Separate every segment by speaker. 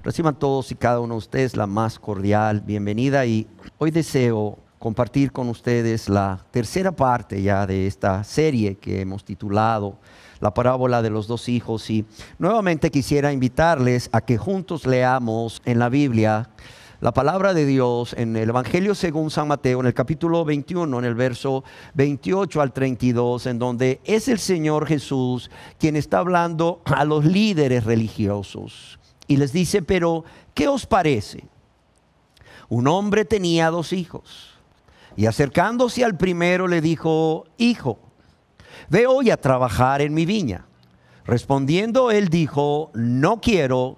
Speaker 1: Reciban todos y cada uno de ustedes la más cordial bienvenida, y hoy deseo compartir con ustedes la tercera parte ya de esta serie que hemos titulado La parábola de los dos hijos. Y nuevamente quisiera invitarles a que juntos leamos en la Biblia la palabra de Dios en el Evangelio según San Mateo, en el capítulo 21, en el verso 28 al 32, en donde es el Señor Jesús quien está hablando a los líderes religiosos. Y les dice: pero, ¿qué os parece? Un hombre tenía dos hijos, y acercándose al primero le dijo: hijo, ve hoy a trabajar en mi viña. Respondiendo él dijo: no quiero.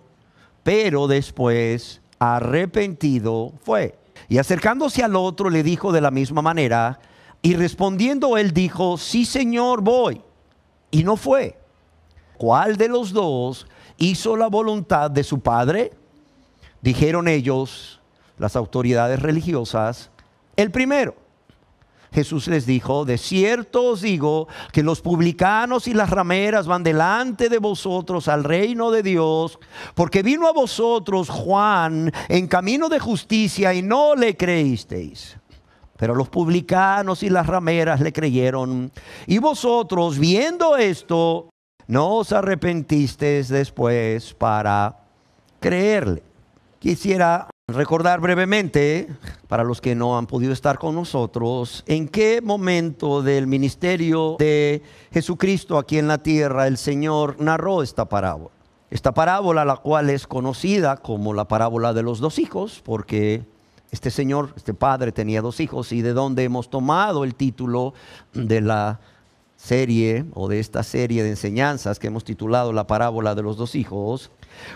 Speaker 1: Pero después, arrepentido, fue. Y acercándose al otro le dijo de la misma manera, y respondiendo él dijo: sí, Señor, voy. Y no fue. ¿Cuál de los dos hizo la voluntad de su padre? Dijeron ellos, las autoridades religiosas: el primero. Jesús les dijo: de cierto os digo que los publicanos y las rameras van delante de vosotros al reino de Dios, porque vino a vosotros Juan en camino de justicia y no le creísteis. Pero los publicanos y las rameras le creyeron. Y vosotros, viendo esto, no os arrepentisteis después para creerle. Quisiera recordar brevemente, para los que no han podido estar con nosotros, en qué momento del ministerio de Jesucristo aquí en la tierra el Señor narró esta parábola. Esta parábola, la cual es conocida como la parábola de los dos hijos, porque este señor, este padre, tenía dos hijos, y de donde hemos tomado el título de la serie, o de esta serie de enseñanzas que hemos titulado La parábola de los dos hijos,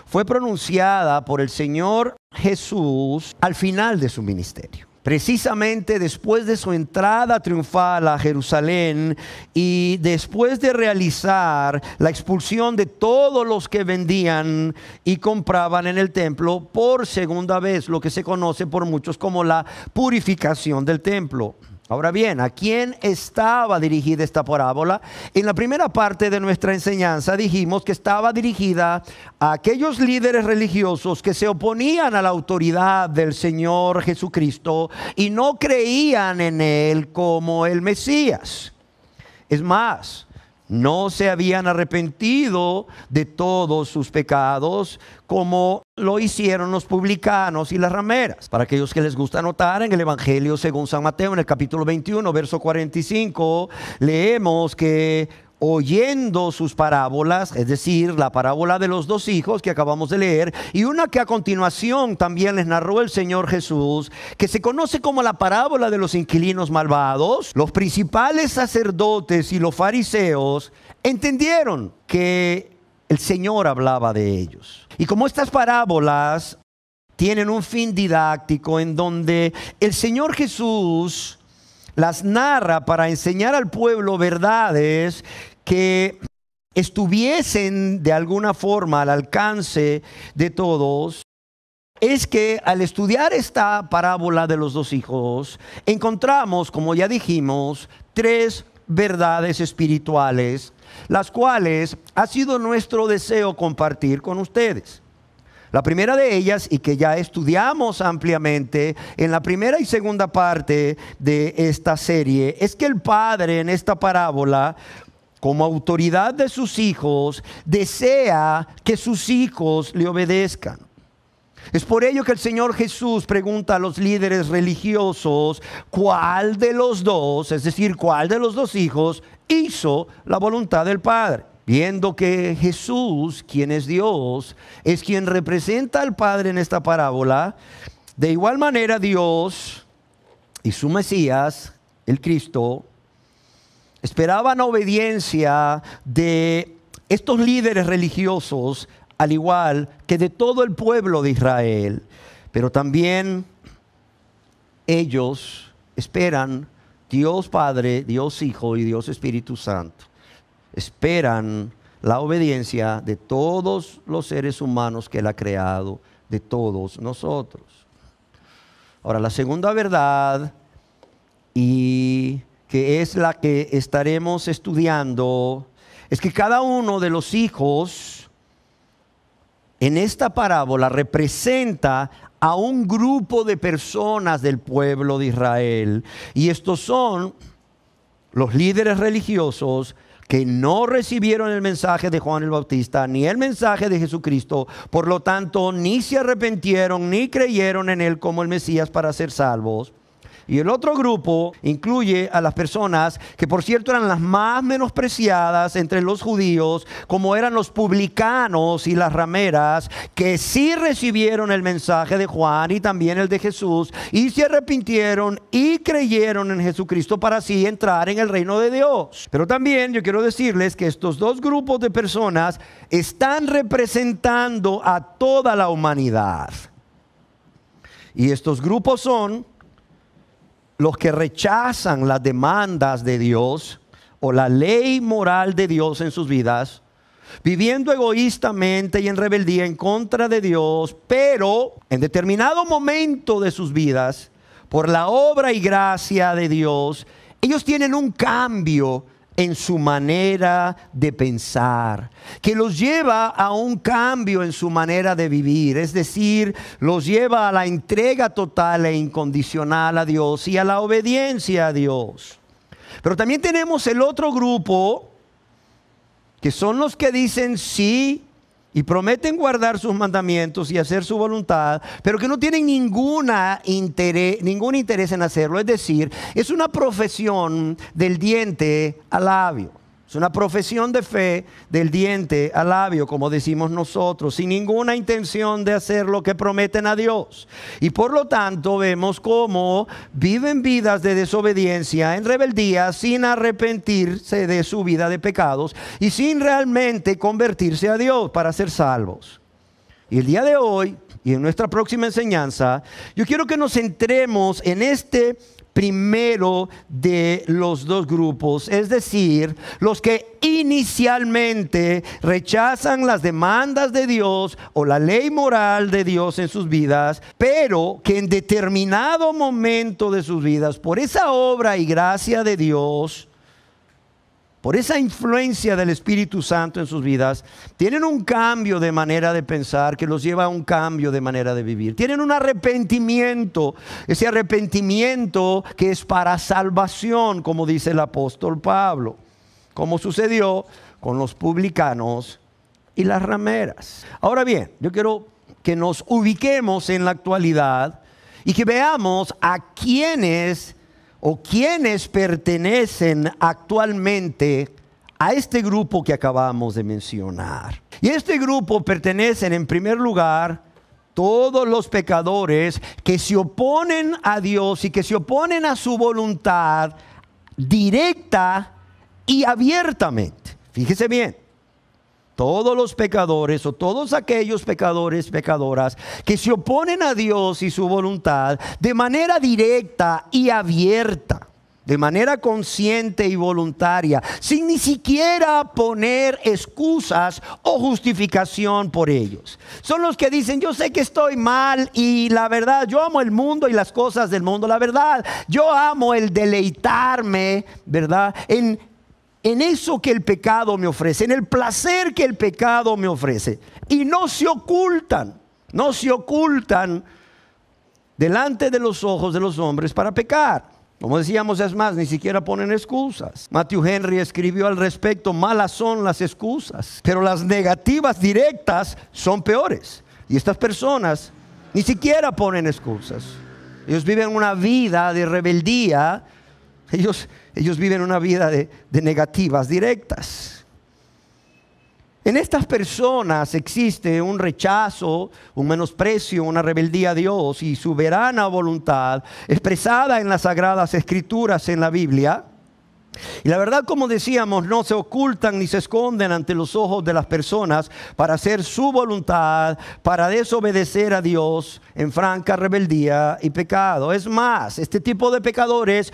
Speaker 1: fue pronunciada por el Señor Jesús al final de su ministerio, precisamente después de su entrada triunfal a Jerusalén y después de realizar la expulsión de todos los que vendían y compraban en el templo por segunda vez, lo que se conoce por muchos como la purificación del templo. Ahora bien, ¿a quién estaba dirigida esta parábola? En la primera parte de nuestra enseñanza dijimos que estaba dirigida a aquellos líderes religiosos que se oponían a la autoridad del Señor Jesucristo y no creían en Él como el Mesías. Es más, no se habían arrepentido de todos sus pecados como lo hicieron los publicanos y las rameras. Para aquellos que les gusta anotar, en el Evangelio según San Mateo, en el capítulo 21, verso 45, leemos que oyendo sus parábolas, es decir, la parábola de los dos hijos que acabamos de leer, y una que a continuación también les narró el Señor Jesús, que se conoce como la parábola de los inquilinos malvados, los principales sacerdotes y los fariseos entendieron que el Señor hablaba de ellos. Y como estas parábolas tienen un fin didáctico en donde el Señor Jesús las narra para enseñar al pueblo verdades que estuviesen de alguna forma al alcance de todos, es que al estudiar esta parábola de los dos hijos, encontramos, como ya dijimos, tres verdades espirituales, las cuales ha sido nuestro deseo compartir con ustedes. La primera de ellas, y que ya estudiamos ampliamente en la primera y segunda parte de esta serie, es que el padre en esta parábola, como autoridad de sus hijos, desea que sus hijos le obedezcan. Es por ello que el Señor Jesús pregunta a los líderes religiosos cuál de los dos, es decir, cuál de los dos hijos hizo la voluntad del Padre. Viendo que Jesús, quien es Dios, es quien representa al Padre en esta parábola, de igual manera Dios y su Mesías, el Cristo, esperaban obediencia de estos líderes religiosos, al igual que de todo el pueblo de Israel. Pero también ellos esperan Dios Padre, Dios Hijo y Dios Espíritu Santo. Esperan la obediencia de todos los seres humanos que Él ha creado, de todos nosotros. Ahora, la segunda verdad, y que es la que estaremos estudiando, es que cada uno de los hijos en esta parábola representa a un grupo de personas del pueblo de Israel. Y estos son los líderes religiosos que no recibieron el mensaje de Juan el Bautista, ni el mensaje de Jesucristo. Por lo tanto, ni se arrepintieron, ni creyeron en Él como el Mesías para ser salvos. Y el otro grupo incluye a las personas que, por cierto, eran las más menospreciadas entre los judíos, como eran los publicanos y las rameras, que sí recibieron el mensaje de Juan y también el de Jesús, y se arrepintieron y creyeron en Jesucristo para así entrar en el reino de Dios. Pero también yo quiero decirles que estos dos grupos de personas están representando a toda la humanidad. Y estos grupos son los que rechazan las demandas de Dios o la ley moral de Dios en sus vidas, viviendo egoístamente y en rebeldía en contra de Dios, pero en determinado momento de sus vidas, por la obra y gracia de Dios, ellos tienen un cambio en su manera de pensar, que los lleva a un cambio en su manera de vivir, es decir, los lleva a la entrega total e incondicional a Dios y a la obediencia a Dios. Pero también tenemos el otro grupo, que son los que dicen sí y prometen guardar sus mandamientos y hacer su voluntad, pero que no tienen ningún interés en hacerlo. Es decir, es una profesión del diente al labio. Es una profesión de fe del diente al labio, como decimos nosotros, sin ninguna intención de hacer lo que prometen a Dios. Y por lo tanto vemos cómo viven vidas de desobediencia, en rebeldía, sin arrepentirse de su vida de pecados y sin realmente convertirse a Dios para ser salvos. Y el día de hoy, y en nuestra próxima enseñanza, yo quiero que nos centremos en este primero de los dos grupos, es decir, los que inicialmente rechazan las demandas de Dios o la ley moral de Dios en sus vidas, pero que en determinado momento de sus vidas, por esa obra y gracia de Dios, por esa influencia del Espíritu Santo en sus vidas, tienen un cambio de manera de pensar que los lleva a un cambio de manera de vivir. Tienen un arrepentimiento, ese arrepentimiento que es para salvación, como dice el apóstol Pablo, como sucedió con los publicanos y las rameras. Ahora bien, yo quiero que nos ubiquemos en la actualidad y que veamos a quiénes pertenecen actualmente a este grupo que acabamos de mencionar. Y este grupo pertenecen en primer lugar todos los pecadores que se oponen a Dios y que se oponen a su voluntad directa y abiertamente. Fíjese bien. Todos los pecadores o todos aquellos pecadores, pecadoras que se oponen a Dios y su voluntad de manera directa y abierta, de manera consciente y voluntaria, sin ni siquiera poner excusas o justificación por ellos. Son los que dicen: yo sé que estoy mal y la verdad, yo amo el mundo y las cosas del mundo. La verdad, yo amo el deleitarme, ¿verdad?, en eso que el pecado me ofrece, en el placer que el pecado me ofrece. Y no se ocultan delante de los ojos de los hombres para pecar. Como decíamos, es más, ni siquiera ponen excusas. Matthew Henry escribió al respecto: malas son las excusas, pero las negativas directas son peores. Y estas personas ni siquiera ponen excusas. Ellos viven una vida de rebeldía. Ellos viven una vida de negativas directas. En estas personas existe un rechazo, un menosprecio, una rebeldía a Dios y su soberana voluntad expresada en las Sagradas Escrituras en la Biblia. Y la verdad, como decíamos, no se ocultan ni se esconden ante los ojos de las personas para hacer su voluntad, para desobedecer a Dios en franca rebeldía y pecado. Es más, este tipo de pecadores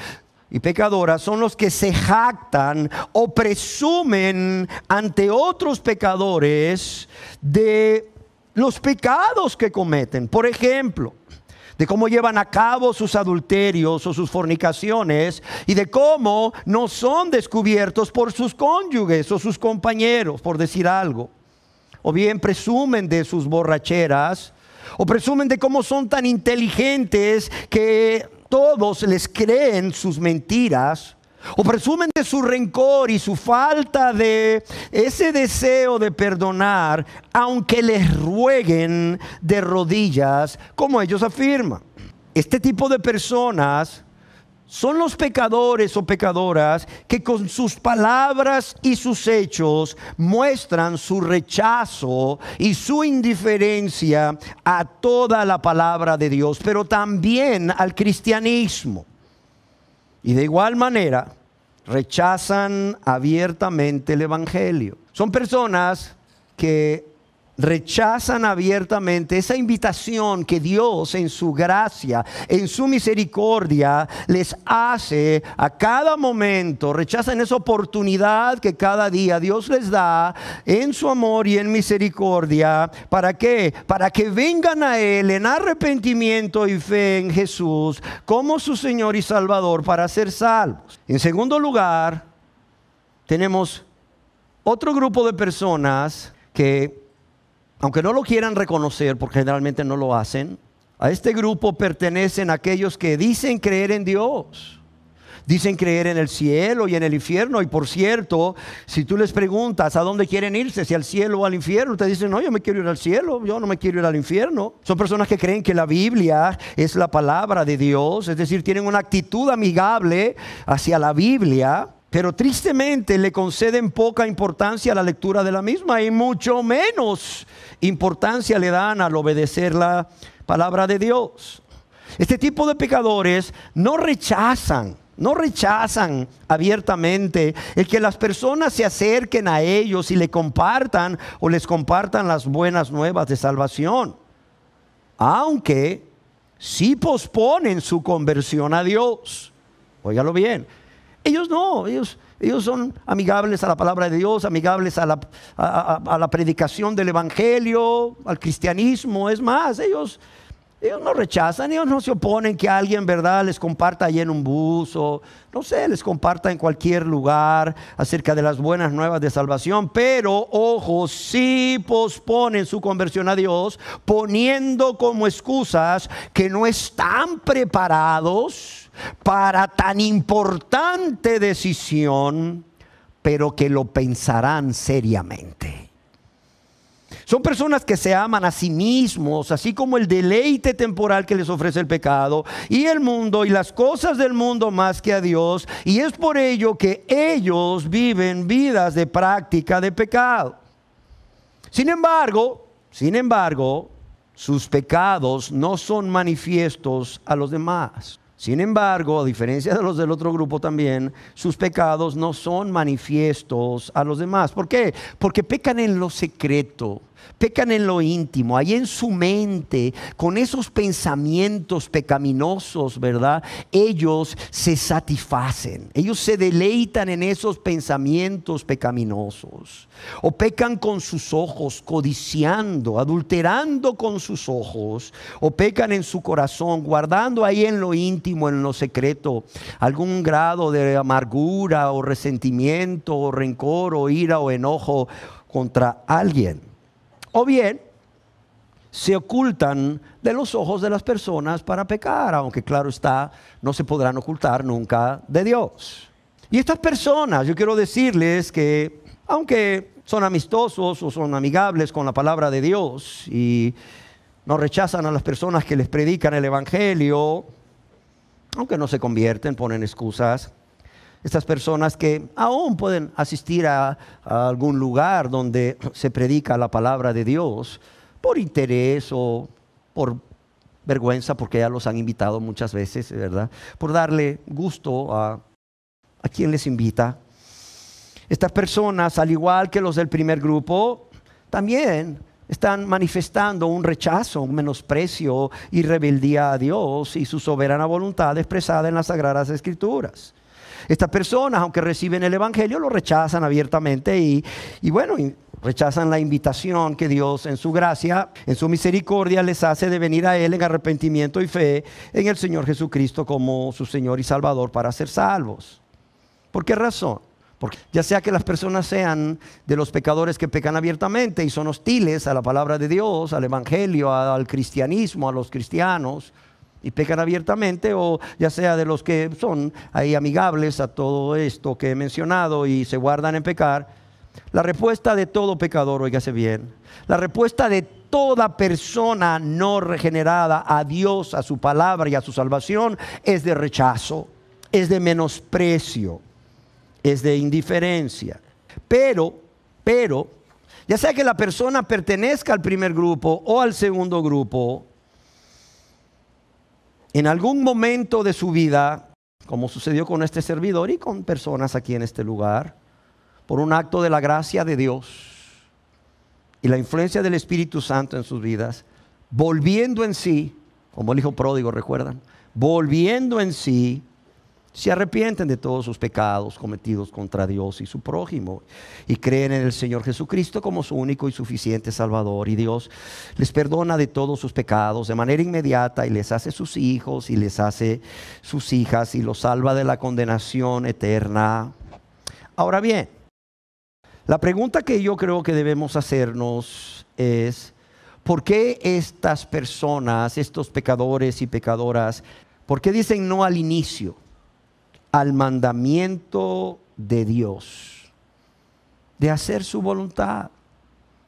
Speaker 1: y pecadoras son los que se jactan o presumen ante otros pecadores de los pecados que cometen. Por ejemplo, de cómo llevan a cabo sus adulterios o sus fornicaciones y de cómo no son descubiertos por sus cónyuges o sus compañeros, por decir algo. o bien presumen de sus borracheras, o presumen de cómo son tan inteligentes que todos les creen sus mentiras, o presumen de su rencor y su falta de ese deseo de perdonar, aunque les rueguen de rodillas, como ellos afirman. Este tipo de personas son los pecadores o pecadoras que con sus palabras y sus hechos muestran su rechazo y su indiferencia a toda la palabra de Dios, pero también al cristianismo. Y de igual manera rechazan abiertamente el evangelio. Son personas que rechazan abiertamente esa invitación que Dios en su gracia, en su misericordia les hace a cada momento. Rechazan esa oportunidad que cada día Dios les da en su amor y en misericordia. ¿Para qué? Para que vengan a Él en arrepentimiento y fe en Jesús como su Señor y Salvador para ser salvos. En segundo lugar, tenemos otro grupo de personas que, aunque no lo quieran reconocer, porque generalmente no lo hacen, a este grupo pertenecen aquellos que dicen creer en Dios, dicen creer en el cielo y en el infierno. Y por cierto, si tú les preguntas a dónde quieren irse, si al cielo o al infierno, te dicen: no, yo me quiero ir al cielo, yo no me quiero ir al infierno. Son personas que creen que la Biblia es la palabra de Dios, es decir, tienen una actitud amigable hacia la Biblia, pero tristemente le conceden poca importancia a la lectura de la misma y mucho menos importancia le dan al obedecer la palabra de Dios. Este tipo de pecadores no rechazan abiertamente el que las personas se acerquen a ellos y le compartan o les compartan las buenas nuevas de salvación, aunque sí posponen su conversión a Dios. Óigalo bien. Ellos no, ellos son amigables a la palabra de Dios, amigables a la predicación del evangelio, al cristianismo. Es más, ellos no rechazan, ellos no se oponen que alguien, ¿verdad?, les comparta allí en un bus o no sé, les comparta en cualquier lugar acerca de las buenas nuevas de salvación. Pero, ojo, sí posponen su conversión a Dios, poniendo como excusas que no están preparados para tan importante decisión, pero que lo pensarán seriamente. Son personas que se aman a sí mismos, así como el deleite temporal que les ofrece el pecado y el mundo y las cosas del mundo más que a Dios. Y es por ello que ellos viven vidas de práctica de pecado. Sin embargo, sus pecados no son manifiestos a los demás. Sin embargo, a diferencia de los del otro grupo también, sus pecados no son manifiestos a los demás. ¿Por qué? Porque pecan en lo secreto, pecan en lo íntimo, ahí en su mente, con esos pensamientos pecaminosos, ¿verdad? Ellos se satisfacen, ellos se deleitan en esos pensamientos pecaminosos. O pecan con sus ojos, codiciando, adulterando con sus ojos. O pecan en su corazón, guardando ahí en lo íntimo, en lo secreto, algún grado de amargura o resentimiento o rencor o ira o enojo contra alguien. O bien se ocultan de los ojos de las personas para pecar, aunque claro está, no se podrán ocultar nunca de Dios. Y estas personas, yo quiero decirles que aunque son amistosos o son amigables con la palabra de Dios y no rechazan a las personas que les predican el evangelio, aunque no se convierten, ponen excusas. Estas personas que aún pueden asistir a algún lugar donde se predica la palabra de Dios por interés o por vergüenza, porque ya los han invitado muchas veces, ¿verdad? Por darle gusto a quien les invita. Estas personas, al igual que los del primer grupo, también están manifestando un rechazo, un menosprecio y rebeldía a Dios y su soberana voluntad expresada en las Sagradas Escrituras. Estas personas, aunque reciben el evangelio, lo rechazan abiertamente y rechazan la invitación que Dios en su gracia, en su misericordia les hace de venir a Él en arrepentimiento y fe en el Señor Jesucristo como su Señor y Salvador para ser salvos. ¿Por qué razón? Porque ya sea que las personas sean de los pecadores que pecan abiertamente y son hostiles a la palabra de Dios, al evangelio, al cristianismo, a los cristianos, y pecan abiertamente, o ya sea de los que son ahí amigables a todo esto que he mencionado y se guardan en pecar. La respuesta de todo pecador, óigase bien, la respuesta de toda persona no regenerada a Dios, a su palabra y a su salvación es de rechazo, es de menosprecio, es de indiferencia. Pero, ya sea que la persona pertenezca al primer grupo o al segundo grupo, en algún momento de su vida, como sucedió con este servidor y con personas aquí en este lugar, por un acto de la gracia de Dios y la influencia del Espíritu Santo en sus vidas, volviendo en sí, como el hijo pródigo, ¿recuerdan? Volviendo en sí, se arrepienten de todos sus pecados cometidos contra Dios y su prójimo y creen en el Señor Jesucristo como su único y suficiente Salvador, y Dios les perdona de todos sus pecados de manera inmediata y les hace sus hijos y les hace sus hijas y los salva de la condenación eterna. Ahora bien, la pregunta que yo creo que debemos hacernos es: ¿por qué estas personas, estos pecadores y pecadoras, por qué dicen no al inicio, al mandamiento de Dios, de hacer su voluntad,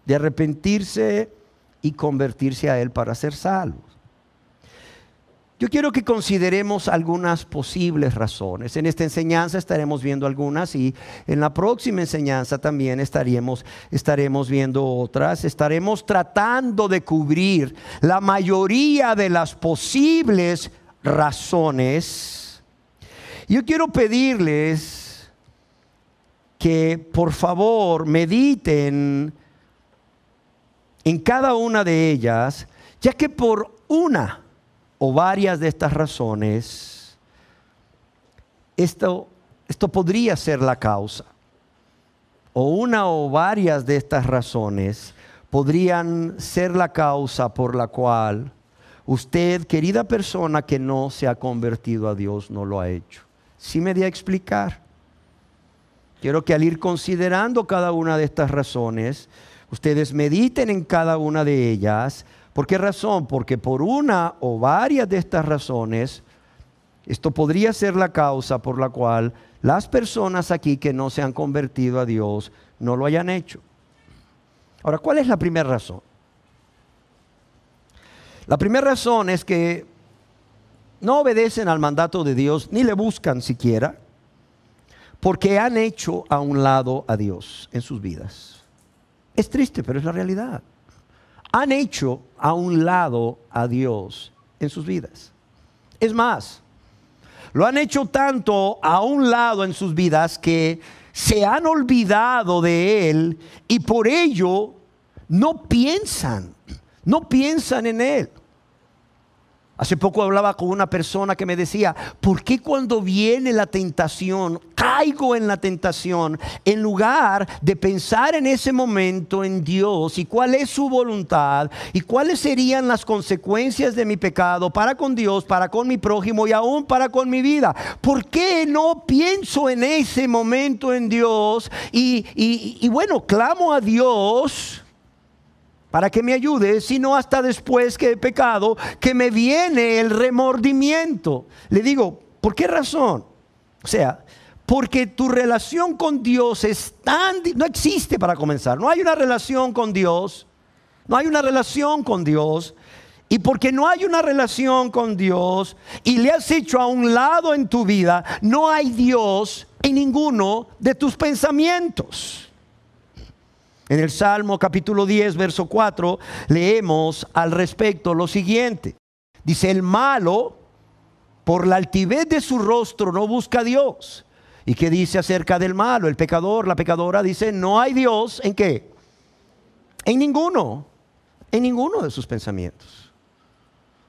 Speaker 1: de arrepentirse y convertirse a Él para ser salvos? Yo quiero que consideremos algunas posibles razones. En esta enseñanza estaremos viendo algunas, y en la próxima enseñanza también estaremos viendo otras. Estaremos tratando de cubrir la mayoría de las posibles razones. Yo quiero pedirles que por favor mediten en cada una de ellas, ya que por una o varias de estas razones, esto podría ser la causa. O una o varias de estas razones podrían ser la causa por la cual usted, querida persona que no se ha convertido a Dios, no lo ha hecho. ¿Sí me di a explicar? Quiero que al ir considerando cada una de estas razones, ustedes mediten en cada una de ellas. ¿Por qué razón? Porque por una o varias de estas razones, esto podría ser la causa por la cual las personas aquí que no se han convertido a Dios no lo hayan hecho. Ahora, ¿cuál es la primera razón? La primera razón es que no obedecen al mandato de Dios, ni le buscan siquiera, porque han hecho a un lado a Dios en sus vidas. Es triste, pero es la realidad. Han hecho a un lado a Dios en sus vidas. Es más, lo han hecho tanto a un lado en sus vidas que se han olvidado de Él, y por ello no piensan en Él. Hace poco hablaba con una persona que me decía: ¿por qué cuando viene la tentación, caigo en la tentación, en lugar de pensar en ese momento en Dios y cuál es su voluntad y cuáles serían las consecuencias de mi pecado para con Dios, para con mi prójimo y aún para con mi vida? ¿Por qué no pienso en ese momento en Dios y bueno, clamo a Dios para que me ayude, sino hasta después que he pecado, que me viene el remordimiento? Le digo, ¿por qué razón? O sea, porque tu relación con Dios no existe para comenzar. No hay una relación con Dios. No hay una relación con Dios. Y porque no hay una relación con Dios y le has hecho a un lado en tu vida, no hay Dios en ninguno de tus pensamientos. En el Salmo capítulo 10, verso 4, leemos al respecto lo siguiente. Dice: el malo, por la altivez de su rostro, no busca a Dios. ¿Y qué dice acerca del malo? El pecador, la pecadora, dice: no hay Dios, ¿en qué? En ninguno de sus pensamientos.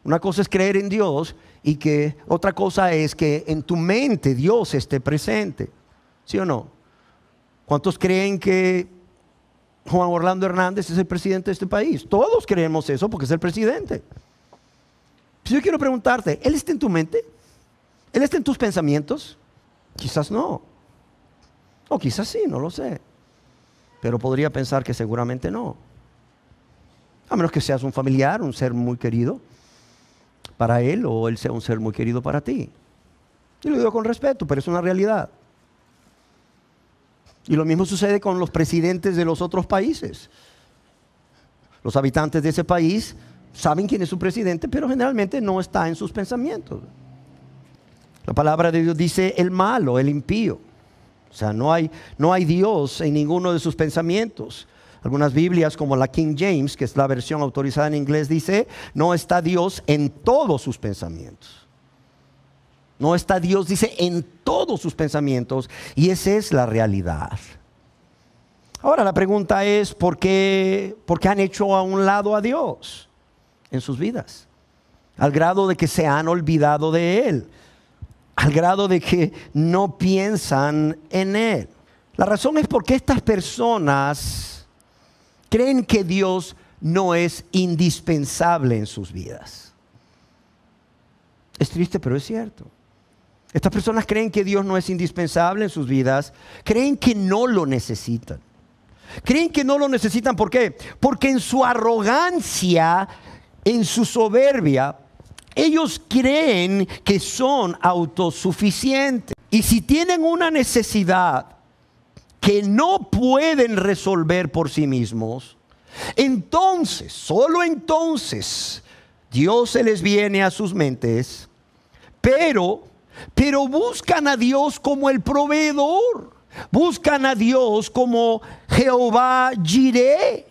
Speaker 1: Una cosa es creer en Dios y que otra cosa es que en tu mente Dios esté presente. ¿Sí o no? ¿Cuántos creen que Juan Orlando Hernández es el presidente de este país? Todos creemos eso porque es el presidente. Pues yo quiero preguntarte, ¿Él está en tu mente? ¿Él está en tus pensamientos? Quizás no. O quizás sí, no lo sé. Pero podría pensar que seguramente no. A menos que seas un familiar, un ser muy querido para él, o él sea un ser muy querido para ti. Y lo digo con respeto, pero es una realidad. Y lo mismo sucede con los presidentes de los otros países. Los habitantes de ese país saben quién es su presidente, pero generalmente no está en sus pensamientos. La palabra de Dios dice el malo, el impío. O sea, no hay Dios en ninguno de sus pensamientos. Algunas Biblias, como la King James, que es la versión autorizada en inglés, dice, no está Dios en todos sus pensamientos. No está Dios, dice, en todos sus pensamientos. Y esa es la realidad. Ahora la pregunta es, ¿por qué han hecho a un lado a Dios en sus vidas? Al grado de que se han olvidado de Él. Al grado de que no piensan en Él. La razón es porque estas personas creen que Dios no es indispensable en sus vidas. Es triste, pero es cierto. Estas personas creen que Dios no es indispensable en sus vidas. Creen que no lo necesitan. Creen que no lo necesitan, ¿por qué? Porque en su arrogancia, en su soberbia, ellos creen que son autosuficientes. Y si tienen una necesidad que no pueden resolver por sí mismos, entonces, solo entonces, Dios se les viene a sus mentes, pero buscan a Dios como el proveedor. Buscan a Dios como Jehová Jireh,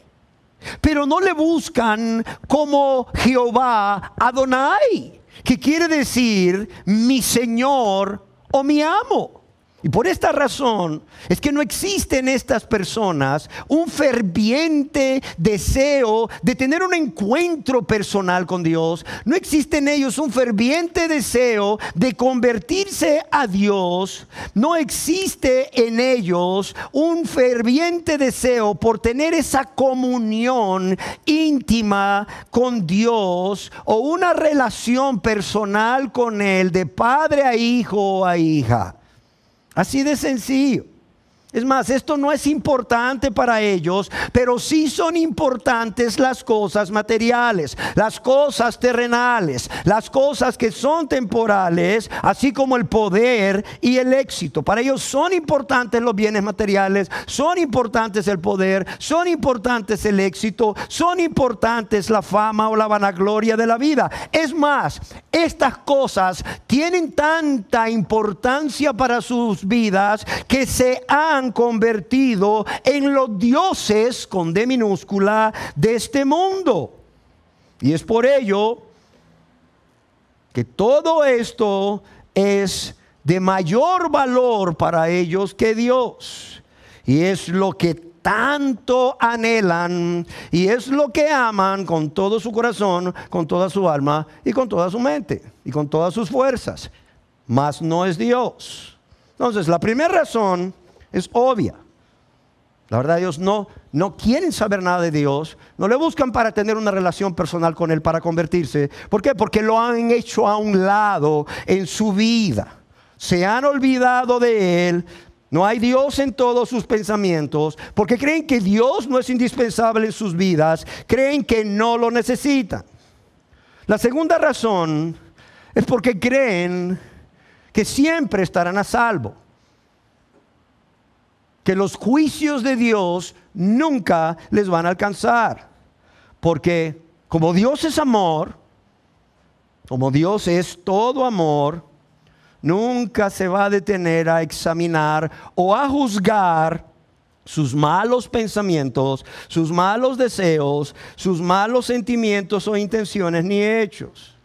Speaker 1: pero no le buscan como Jehová Adonai, que quiere decir mi Señor o mi amo. Y por esta razón es que no existe en estas personas un ferviente deseo de tener un encuentro personal con Dios. No existe en ellos un ferviente deseo de convertirse a Dios. No existe en ellos un ferviente deseo por tener esa comunión íntima con Dios o una relación personal con Él de padre a hijo o a hija. Así de sencillo. Es más, esto no es importante para ellos, pero sí son importantes las cosas materiales, las cosas terrenales, las cosas que son temporales, así como el poder y el éxito. Para ellos son importantes los bienes materiales, son importantes el poder, son importantes el éxito, son importantes la fama o la vanagloria de la vida. Es más, estas cosas tienen tanta importancia para sus vidas que se han convertido en los dioses con D minúscula de este mundo. Y es por ello que todo esto es de mayor valor para ellos que Dios. Y es lo que tanto anhelan y es lo que aman con todo su corazón, con toda su alma y con toda su mente y con todas sus fuerzas. Mas no es Dios. Entonces, la primera razón es obvia. La verdad, ellos no quieren saber nada de Dios. No le buscan para tener una relación personal con Él, para convertirse. ¿Por qué? Porque lo han hecho a un lado en su vida. Se han olvidado de Él. No hay Dios en todos sus pensamientos. Porque creen que Dios no es indispensable en sus vidas. Creen que no lo necesitan. La segunda razón es porque creen que siempre estarán a salvo. Que los juicios de Dios nunca les van a alcanzar. Porque como Dios es amor, como Dios es todo amor, nunca se va a detener a examinar o a juzgar sus malos pensamientos, sus malos deseos, sus malos sentimientos o intenciones ni hechos.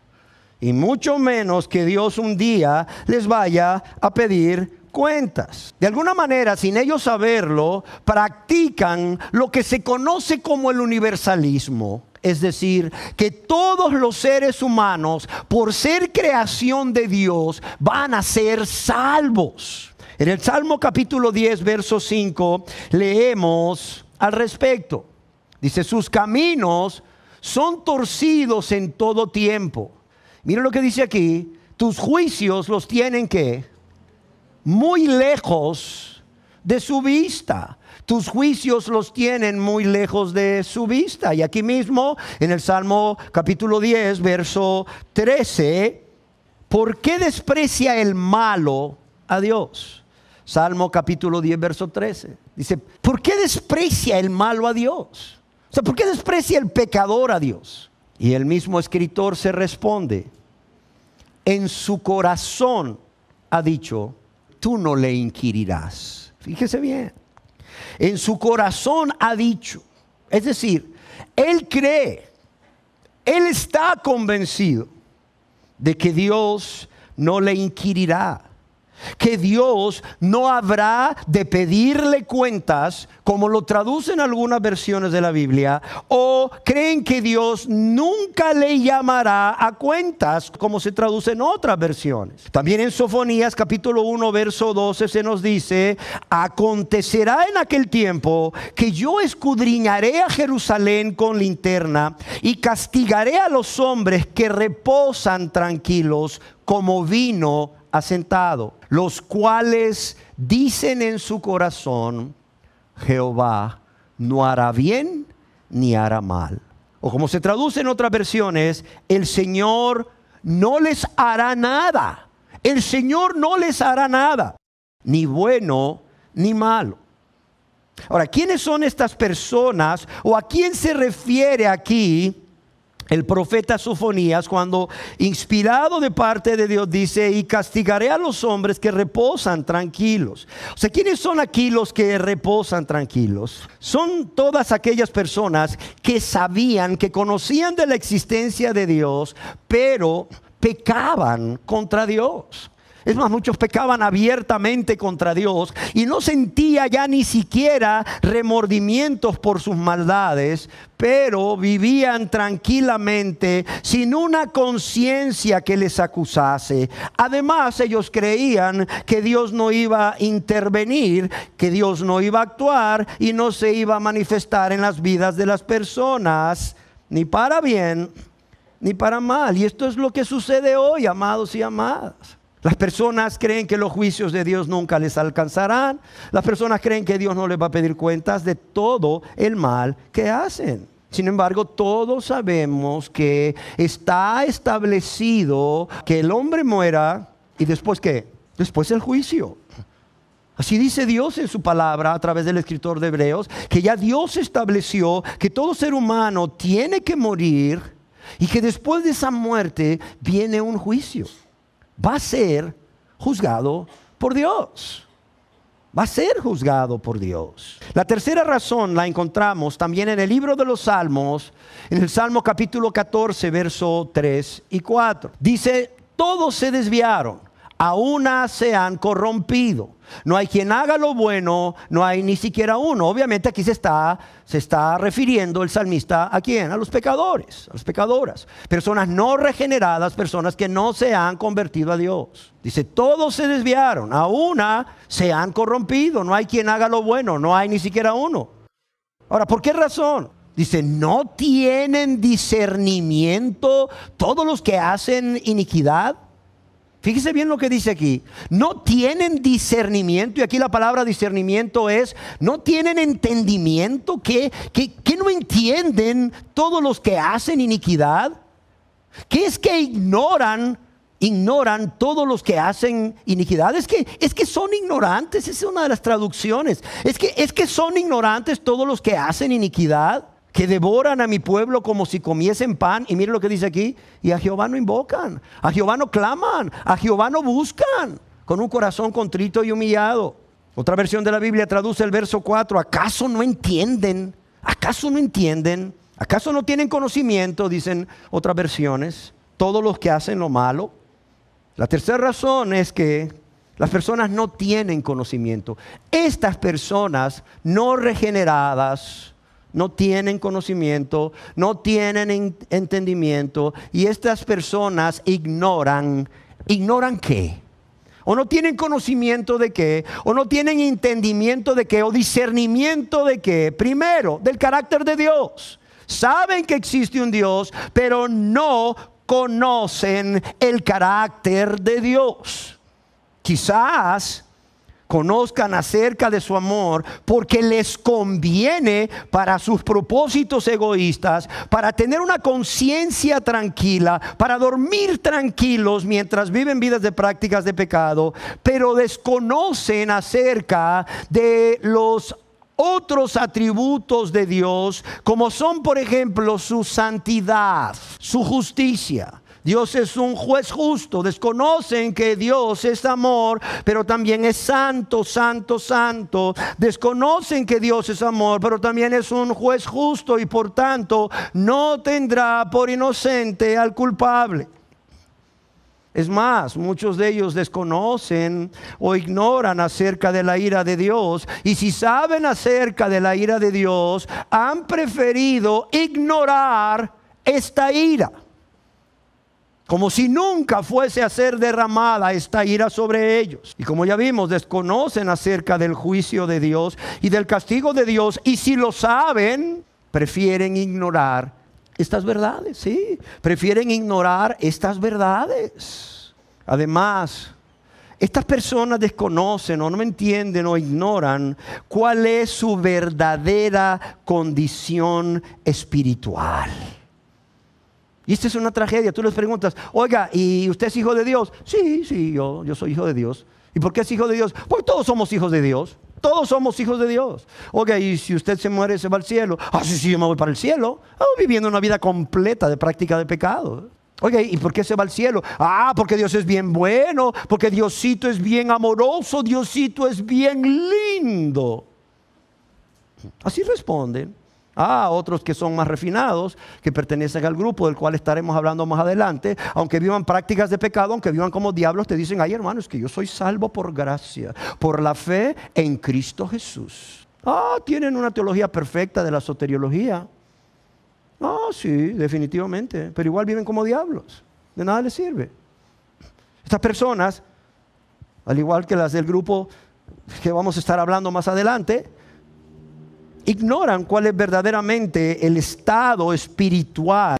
Speaker 1: Y mucho menos que Dios un día les vaya a pedir cuentas. De alguna manera, sin ellos saberlo, practican lo que se conoce como el universalismo. Es decir, que todos los seres humanos, por ser creación de Dios, van a ser salvos. En el Salmo capítulo 10, verso 5, leemos al respecto. Dice, sus caminos son torcidos en todo tiempo. Mira lo que dice aquí, tus juicios los tienen que muy lejos de su vista. Tus juicios los tienen muy lejos de su vista. Y aquí mismo, en el Salmo capítulo 10, verso 13, ¿por qué desprecia el malo a Dios? Salmo capítulo 10, verso 13. Dice, ¿por qué desprecia el malo a Dios? O sea, ¿por qué desprecia el pecador a Dios? Y el mismo escritor se responde, en su corazón ha dicho, tú no le inquirirás. Fíjese bien. En su corazón ha dicho. Es decir, él cree, él está convencido de que Dios no le inquirirá, que Dios no habrá de pedirle cuentas, como lo traducen algunas versiones de la Biblia, o creen que Dios nunca le llamará a cuentas, como se traduce en otras versiones. También en Sofonías capítulo 1 verso 12 se nos dice, acontecerá en aquel tiempo que yo escudriñaré a Jerusalén con linterna y castigaré a los hombres que reposan tranquilos como vino asentado, los cuales dicen en su corazón, Jehová no hará bien ni hará mal. O como se traduce en otras versiones, el Señor no les hará nada. El Señor no les hará nada, ni bueno ni malo. Ahora, ¿quiénes son estas personas o a quién se refiere aquí el profeta Sofonías cuando, inspirado de parte de Dios, dice, y castigaré a los hombres que reposan tranquilos? O sea, ¿quiénes son aquí los que reposan tranquilos? Son todas aquellas personas que sabían, que conocían de la existencia de Dios, pero pecaban contra Dios. Es más, muchos pecaban abiertamente contra Dios y no sentía ya ni siquiera remordimientos por sus maldades, pero vivían tranquilamente sin una conciencia que les acusase. Además, ellos creían que Dios no iba a intervenir, que Dios no iba a actuar y no se iba a manifestar en las vidas de las personas, ni para bien ni para mal. Y esto es lo que sucede hoy, amados y amadas. Las personas creen que los juicios de Dios nunca les alcanzarán. Las personas creen que Dios no les va a pedir cuentas de todo el mal que hacen. Sin embargo, todos sabemos que está establecido que el hombre muera y después ¿qué? Después el juicio. Así dice Dios en su palabra a través del escritor de Hebreos, que ya Dios estableció que todo ser humano tiene que morir y que después de esa muerte viene un juicio. Va a ser juzgado por Dios. Va a ser juzgado por Dios. La tercera razón la encontramos también en el libro de los Salmos, en el Salmo capítulo 14, verso 3 y 4. Dice, todos se desviaron, a una se han corrompido. No hay quien haga lo bueno, no hay ni siquiera uno. Obviamente aquí se está refiriendo el salmista ¿a quién? A los pecadores, a las pecadoras. Personas no regeneradas, personas que no se han convertido a Dios. Dice, todos se desviaron, a una se han corrompido. No hay quien haga lo bueno, no hay ni siquiera uno. Ahora, ¿por qué razón? Dice, ¿no tienen discernimiento todos los que hacen iniquidad? Fíjese bien lo que dice aquí. No tienen discernimiento. Y aquí la palabra discernimiento es, no tienen entendimiento. ¿Que no entienden todos los que hacen iniquidad? ¿Qué es que ignoran todos los que hacen iniquidad? Es que son ignorantes. Esa es una de las traducciones. Es que son ignorantes todos los que hacen iniquidad, que devoran a mi pueblo como si comiesen pan. Y mire lo que dice aquí, y a Jehová no invocan, a Jehová no claman, a Jehová no buscan, con un corazón contrito y humillado. Otra versión de la Biblia traduce el verso 4, ¿acaso no entienden? ¿Acaso no entienden? ¿Acaso no tienen conocimiento? Dicen otras versiones, todos los que hacen lo malo. La tercera razón es que las personas no tienen conocimiento. Estas personas no regeneradas no tienen conocimiento, no tienen entendimiento, y estas personas ignoran qué, o no tienen conocimiento de qué, o no tienen entendimiento de qué, o discernimiento de qué. Primero, del carácter de Dios. Saben que existe un Dios, pero no conocen el carácter de Dios. Quizás conozcan acerca de su amor, porque les conviene para sus propósitos egoístas, para tener una conciencia tranquila, para dormir tranquilos mientras viven vidas de prácticas de pecado, pero desconocen acerca de los otros atributos de Dios, como son, por ejemplo, su santidad, su justicia. Dios es un juez justo. Desconocen que Dios es amor, pero también es santo, santo, santo. Desconocen que Dios es amor, pero también es un juez justo y por tanto no tendrá por inocente al culpable. Es más, muchos de ellos desconocen o ignoran acerca de la ira de Dios. Y si saben acerca de la ira de Dios, han preferido ignorar esta ira, como si nunca fuese a ser derramada esta ira sobre ellos. Y como ya vimos, desconocen acerca del juicio de Dios y del castigo de Dios. Y si lo saben, prefieren ignorar estas verdades, sí. Prefieren ignorar estas verdades. Además, estas personas desconocen o no entienden o ignoran cuál es su verdadera condición espiritual. Y esta es una tragedia. Tú les preguntas, oiga, ¿y usted es hijo de Dios? Sí, yo soy hijo de Dios. ¿Y por qué es hijo de Dios? Porque todos somos hijos de Dios. Todos somos hijos de Dios. Oiga, y si usted se muere, se va al cielo. Sí, yo me voy para el cielo. Viviendo una vida completa de práctica de pecado. Oiga, ¿y por qué se va al cielo? Porque Dios es bien bueno, porque Diosito es bien amoroso, Diosito es bien lindo. Así responden. Otros que son más refinados, que pertenecen al grupo del cual estaremos hablando más adelante, aunque vivan prácticas de pecado, aunque vivan como diablos, te dicen, ay hermano, es que yo soy salvo por gracia, por la fe en Cristo Jesús. Tienen una teología perfecta de la soteriología. Sí, definitivamente, pero igual viven como diablos, de nada les sirve. Estas personas, al igual que las del grupo que vamos a estar hablando más adelante, ignoran cuál es verdaderamente el estado espiritual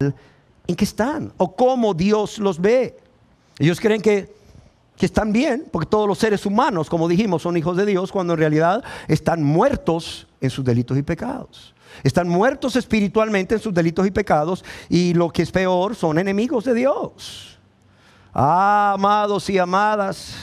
Speaker 1: en que están o cómo Dios los ve. Ellos creen que están bien, porque todos los seres humanos, como dijimos, son hijos de Dios, cuando en realidad están muertos en sus delitos y pecados. Están muertos espiritualmente en sus delitos y pecados, y lo que es peor, son enemigos de Dios. Amados y amadas,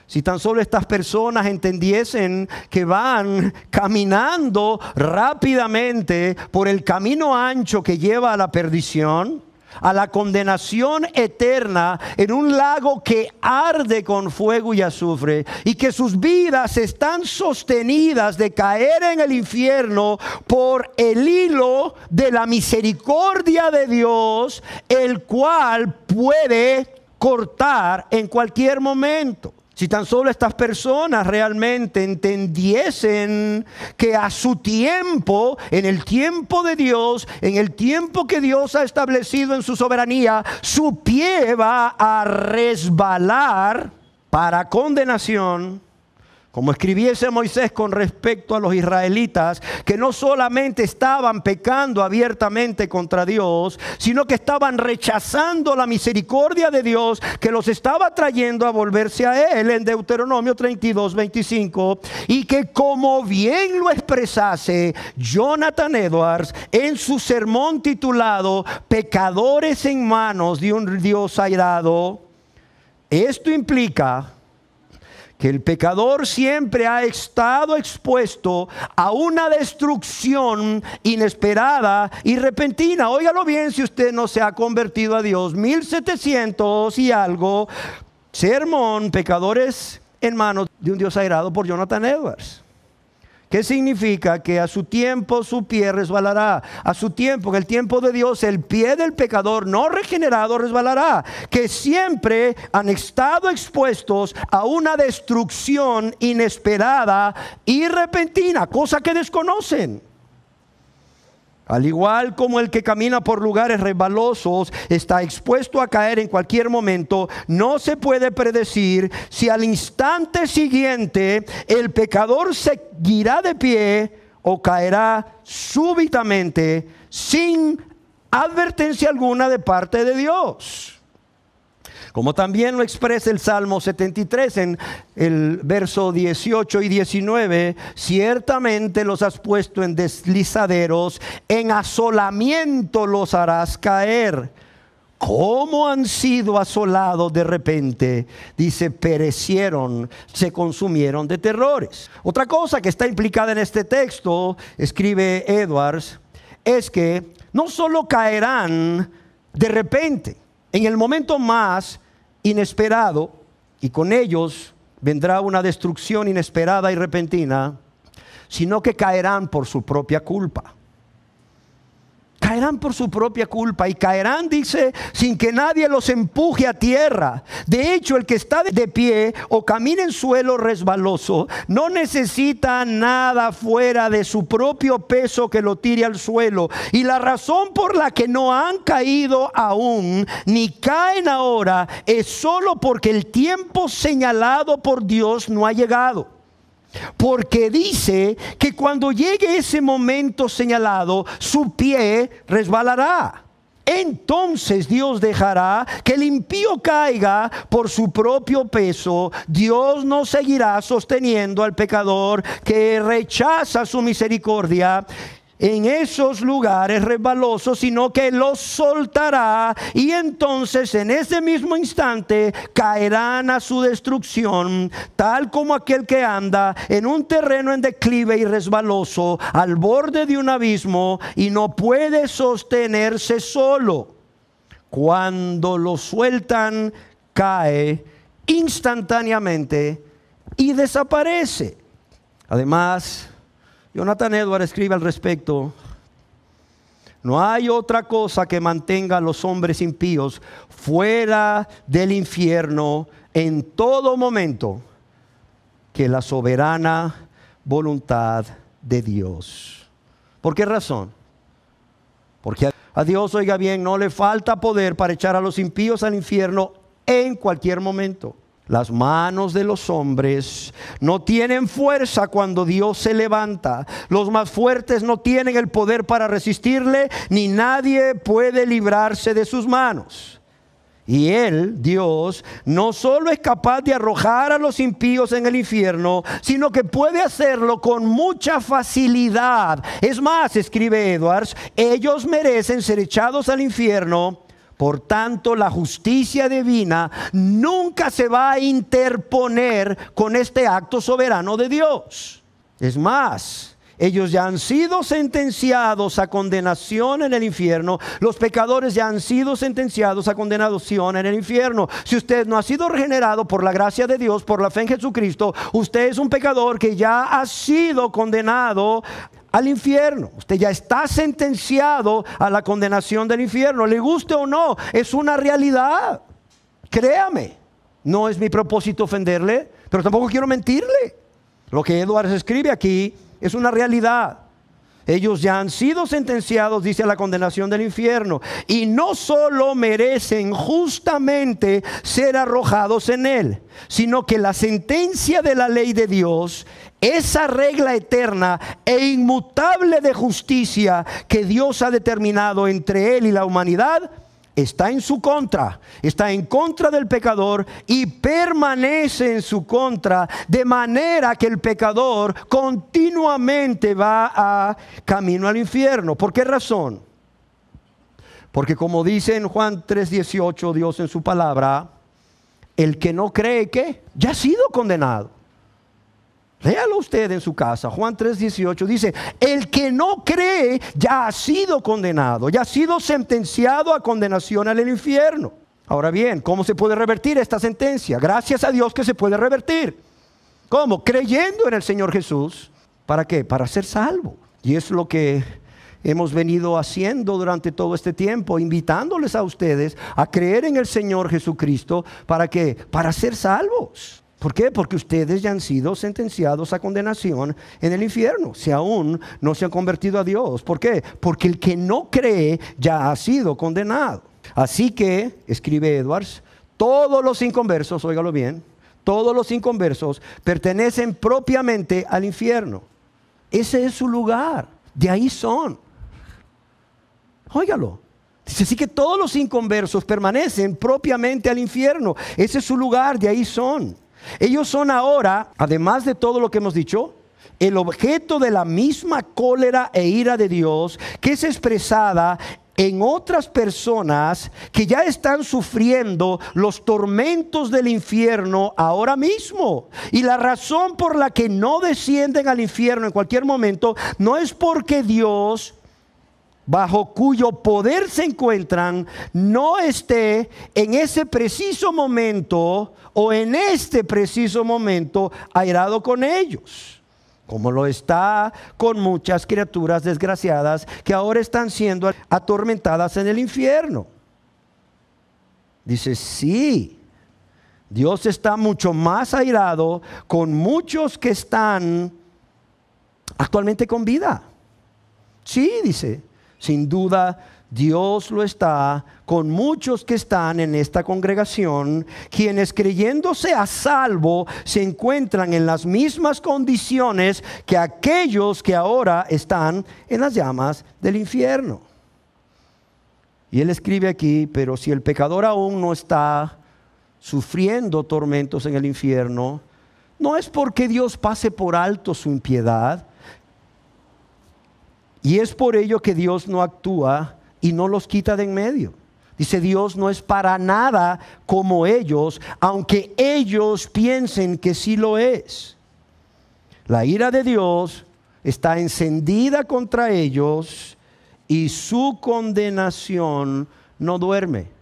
Speaker 1: si tan solo estas personas entendiesen que van caminando rápidamente por el camino ancho que lleva a la perdición, a la condenación eterna en un lago que arde con fuego y azufre, y que sus vidas están sostenidas de caer en el infierno por el hilo de la misericordia de Dios, el cual puede cortar en cualquier momento. Si tan solo estas personas realmente entendiesen que a su tiempo, en el tiempo de Dios, en el tiempo que Dios ha establecido en su soberanía, su pie va a resbalar para condenación, como escribiese Moisés con respecto a los israelitas, que no solamente estaban pecando abiertamente contra Dios, sino que estaban rechazando la misericordia de Dios, que los estaba trayendo a volverse a Él, en Deuteronomio 32:25, y que, como bien lo expresase Jonathan Edwards en su sermón titulado Pecadores en manos de un Dios airado, esto implica que el pecador siempre ha estado expuesto a una destrucción inesperada y repentina. Óigalo bien, si usted no se ha convertido a Dios. 1700 y algo, sermón, Pecadores en manos de un Dios airado, por Jonathan Edwards. ¿Qué significa? Que a su tiempo su pie resbalará. A su tiempo, en el tiempo de Dios, el pie del pecador no regenerado resbalará. Que siempre han estado expuestos a una destrucción inesperada y repentina, cosa que desconocen. Al igual como el que camina por lugares resbalosos está expuesto a caer en cualquier momento, no se puede predecir si al instante siguiente el pecador seguirá de pie o caerá súbitamente sin advertencia alguna de parte de Dios. Como también lo expresa el Salmo 73 en el verso 18 y 19, ciertamente los has puesto en deslizaderos, en asolamiento los harás caer. ¿Cómo han sido asolados de repente? Dice, perecieron, se consumieron de terrores. Otra cosa que está implicada en este texto, escribe Edwards, es que no solo caerán de repente, en el momento más inesperado, y con ellos vendrá una destrucción inesperada y repentina, sino que caerán por su propia culpa. Caerán por su propia culpa y caerán, dice, sin que nadie los empuje a tierra. De hecho, el que está de pie o camina en suelo resbaloso no necesita nada fuera de su propio peso que lo tire al suelo. Y la razón por la que no han caído aún ni caen ahora es solo porque el tiempo señalado por Dios no ha llegado. Porque dice que cuando llegue ese momento señalado, su pie resbalará. Entonces Dios dejará que el impío caiga por su propio peso. Dios no seguirá sosteniendo al pecador que rechaza su misericordia en esos lugares resbalosos, sino que los soltará, y entonces en ese mismo instante caerán a su destrucción, tal como aquel que anda en un terreno en declive y resbaloso al borde de un abismo y no puede sostenerse solo. Cuando lo sueltan, cae instantáneamente y desaparece. Además, Jonathan Edwards escribe al respecto: no hay otra cosa que mantenga a los hombres impíos fuera del infierno en todo momento que la soberana voluntad de Dios. ¿Por qué razón? Porque a Dios, oiga bien, no le falta poder para echar a los impíos al infierno en cualquier momento. Las manos de los hombres no tienen fuerza cuando Dios se levanta. Los más fuertes no tienen el poder para resistirle, ni nadie puede librarse de sus manos. Y Él, Dios, no solo es capaz de arrojar a los impíos en el infierno, sino que puede hacerlo con mucha facilidad. Es más, escribe Edwards, ellos merecen ser echados al infierno. Por tanto, la justicia divina nunca se va a interponer con este acto soberano de Dios. Es más, ellos ya han sido sentenciados a condenación en el infierno. Los pecadores ya han sido sentenciados a condenación en el infierno. Si usted no ha sido regenerado por la gracia de Dios, por la fe en Jesucristo, usted es un pecador que ya ha sido condenado al infierno. Usted ya está sentenciado a la condenación del infierno. Le guste o no, es una realidad. Créame, no es mi propósito ofenderle, pero tampoco quiero mentirle. Lo que Edwards escribe aquí es una realidad. Ellos ya han sido sentenciados, dice, a la condenación del infierno, y no solo merecen justamente ser arrojados en él, sino que la sentencia de la ley de Dios, esa regla eterna e inmutable de justicia que Dios ha determinado entre él y la humanidad, está en su contra, está en contra del pecador y permanece en su contra, de manera que el pecador continuamente va a camino al infierno. ¿Por qué razón? Porque como dice en Juan 3:18 Dios en su palabra, el que no cree, ¿qué? Ya ha sido condenado. Léalo usted en su casa. Juan 3:18 dice, el que no cree ya ha sido condenado, ya ha sido sentenciado a condenación al infierno. Ahora bien, ¿cómo se puede revertir esta sentencia? Gracias a Dios que se puede revertir. ¿Cómo? Creyendo en el Señor Jesús. ¿Para qué? Para ser salvo. Y es lo que hemos venido haciendo durante todo este tiempo, invitándoles a ustedes a creer en el Señor Jesucristo. ¿Para qué? Para ser salvos. ¿Por qué? Porque ustedes ya han sido sentenciados a condenación en el infierno, si aún no se han convertido a Dios. ¿Por qué? Porque el que no cree ya ha sido condenado. Así que, escribe Edwards, todos los inconversos, óigalo bien, todos los inconversos pertenecen propiamente al infierno. Ese es su lugar, de ahí son. Óigalo. Dice así que todos los inconversos permanecen propiamente al infierno. Ese es su lugar, de ahí son. Ellos son ahora, además de todo lo que hemos dicho, el objeto de la misma cólera e ira de Dios, que es expresada en otras personas que ya están sufriendo los tormentos del infierno ahora mismo. Y la razón por la que no descienden al infierno en cualquier momento no es porque Dios, bajo cuyo poder se encuentran, no esté en ese preciso momento o en este preciso momento airado con ellos, como lo está con muchas criaturas desgraciadas que ahora están siendo atormentadas en el infierno. Dice, sí, Dios está mucho más airado con muchos que están actualmente con vida. Sí, dice, sin duda Dios lo está con muchos que están en esta congregación, quienes creyéndose a salvo se encuentran en las mismas condiciones que aquellos que ahora están en las llamas del infierno. Y él escribe aquí, pero si el pecador aún no está sufriendo tormentos en el infierno, no es porque Dios pase por alto su impiedad, y es por ello que Dios no actúa y no los quita de en medio. Dice, Dios no es para nada como ellos, aunque ellos piensen que sí lo es. La ira de Dios está encendida contra ellos y su condenación no duerme.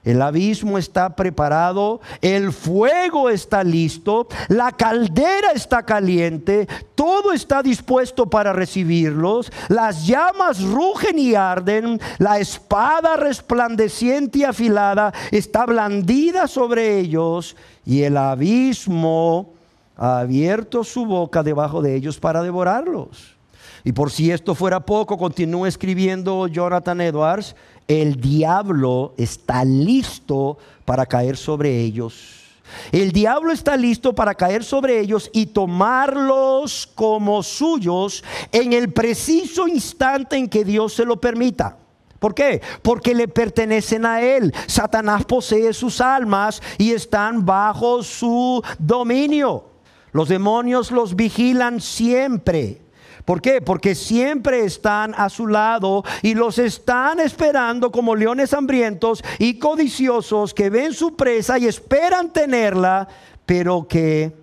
Speaker 1: El abismo está preparado, el fuego está listo, la caldera está caliente, todo está dispuesto para recibirlos, las llamas rugen y arden, la espada resplandeciente y afilada está blandida sobre ellos, y el abismo ha abierto su boca debajo de ellos para devorarlos. Y por si esto fuera poco, continúa escribiendo Jonathan Edwards, el diablo está listo para caer sobre ellos. El diablo está listo para caer sobre ellos y tomarlos como suyos en el preciso instante en que Dios se lo permita. ¿Por qué? Porque le pertenecen a él. Satanás posee sus almas y están bajo su dominio. Los demonios los vigilan siempre. ¿Por qué? Porque siempre están a su lado y los están esperando como leones hambrientos y codiciosos que ven su presa y esperan tenerla, pero que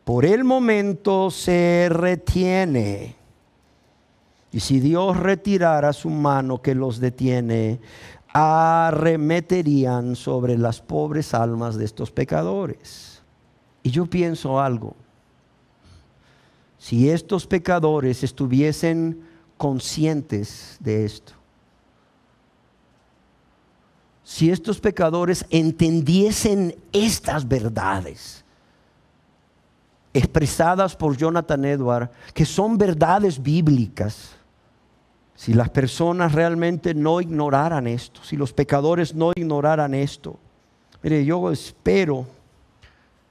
Speaker 1: por el momento se retiene. Y si Dios retirara su mano que los detiene, arremeterían sobre las pobres almas de estos pecadores. Y yo pienso algo. Si estos pecadores estuviesen conscientes de esto, si estos pecadores entendiesen estas verdades expresadas por Jonathan Edwards, que son verdades bíblicas, si las personas realmente no ignoraran esto, si los pecadores no ignoraran esto, mire, yo espero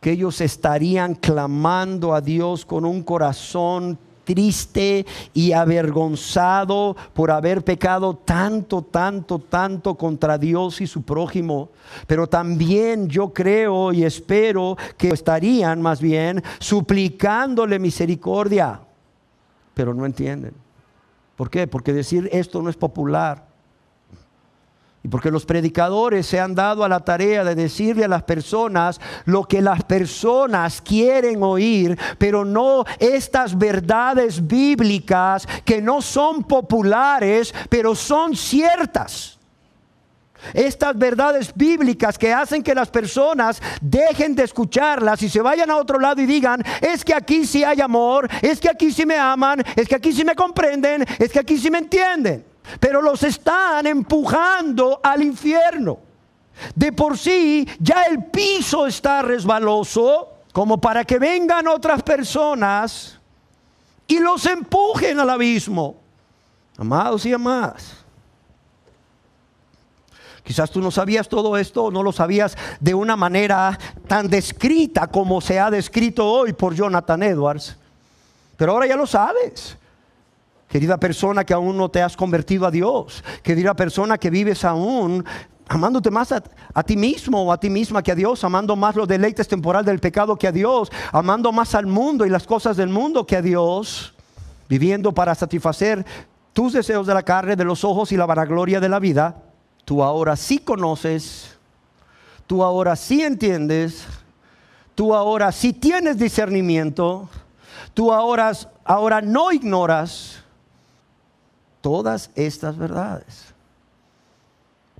Speaker 1: que ellos estarían clamando a Dios con un corazón triste y avergonzado por haber pecado tanto contra Dios y su prójimo. Pero también yo creo y espero que estarían más bien suplicándole misericordia. Pero no entienden. ¿Por qué? Porque decir esto no es popular. Y porque los predicadores se han dado a la tarea de decirle a las personas lo que las personas quieren oír, pero no estas verdades bíblicas que no son populares, pero son ciertas. Estas verdades bíblicas que hacen que las personas dejen de escucharlas y se vayan a otro lado y digan, es que aquí sí hay amor, es que aquí sí me aman, es que aquí sí me comprenden, es que aquí sí me entienden. Pero los están empujando al infierno. De por sí ya el piso está resbaloso, como para que vengan otras personas y los empujen al abismo. Amados y amadas, quizás tú no sabías todo esto, o no lo sabías de una manera tan descrita como se ha descrito hoy por Jonathan Edwards, pero ahora ya lo sabes. Querida persona que aún no te has convertido a Dios. Querida persona que vives aún amándote más a ti mismo o a ti misma que a Dios, amando más los deleites temporales del pecado que a Dios, amando más al mundo y las cosas del mundo que a Dios, viviendo para satisfacer tus deseos de la carne, de los ojos y la vanagloria de la vida. Tú ahora sí conoces, tú ahora sí entiendes, tú ahora sí tienes discernimiento, tú ahora no ignoras todas estas verdades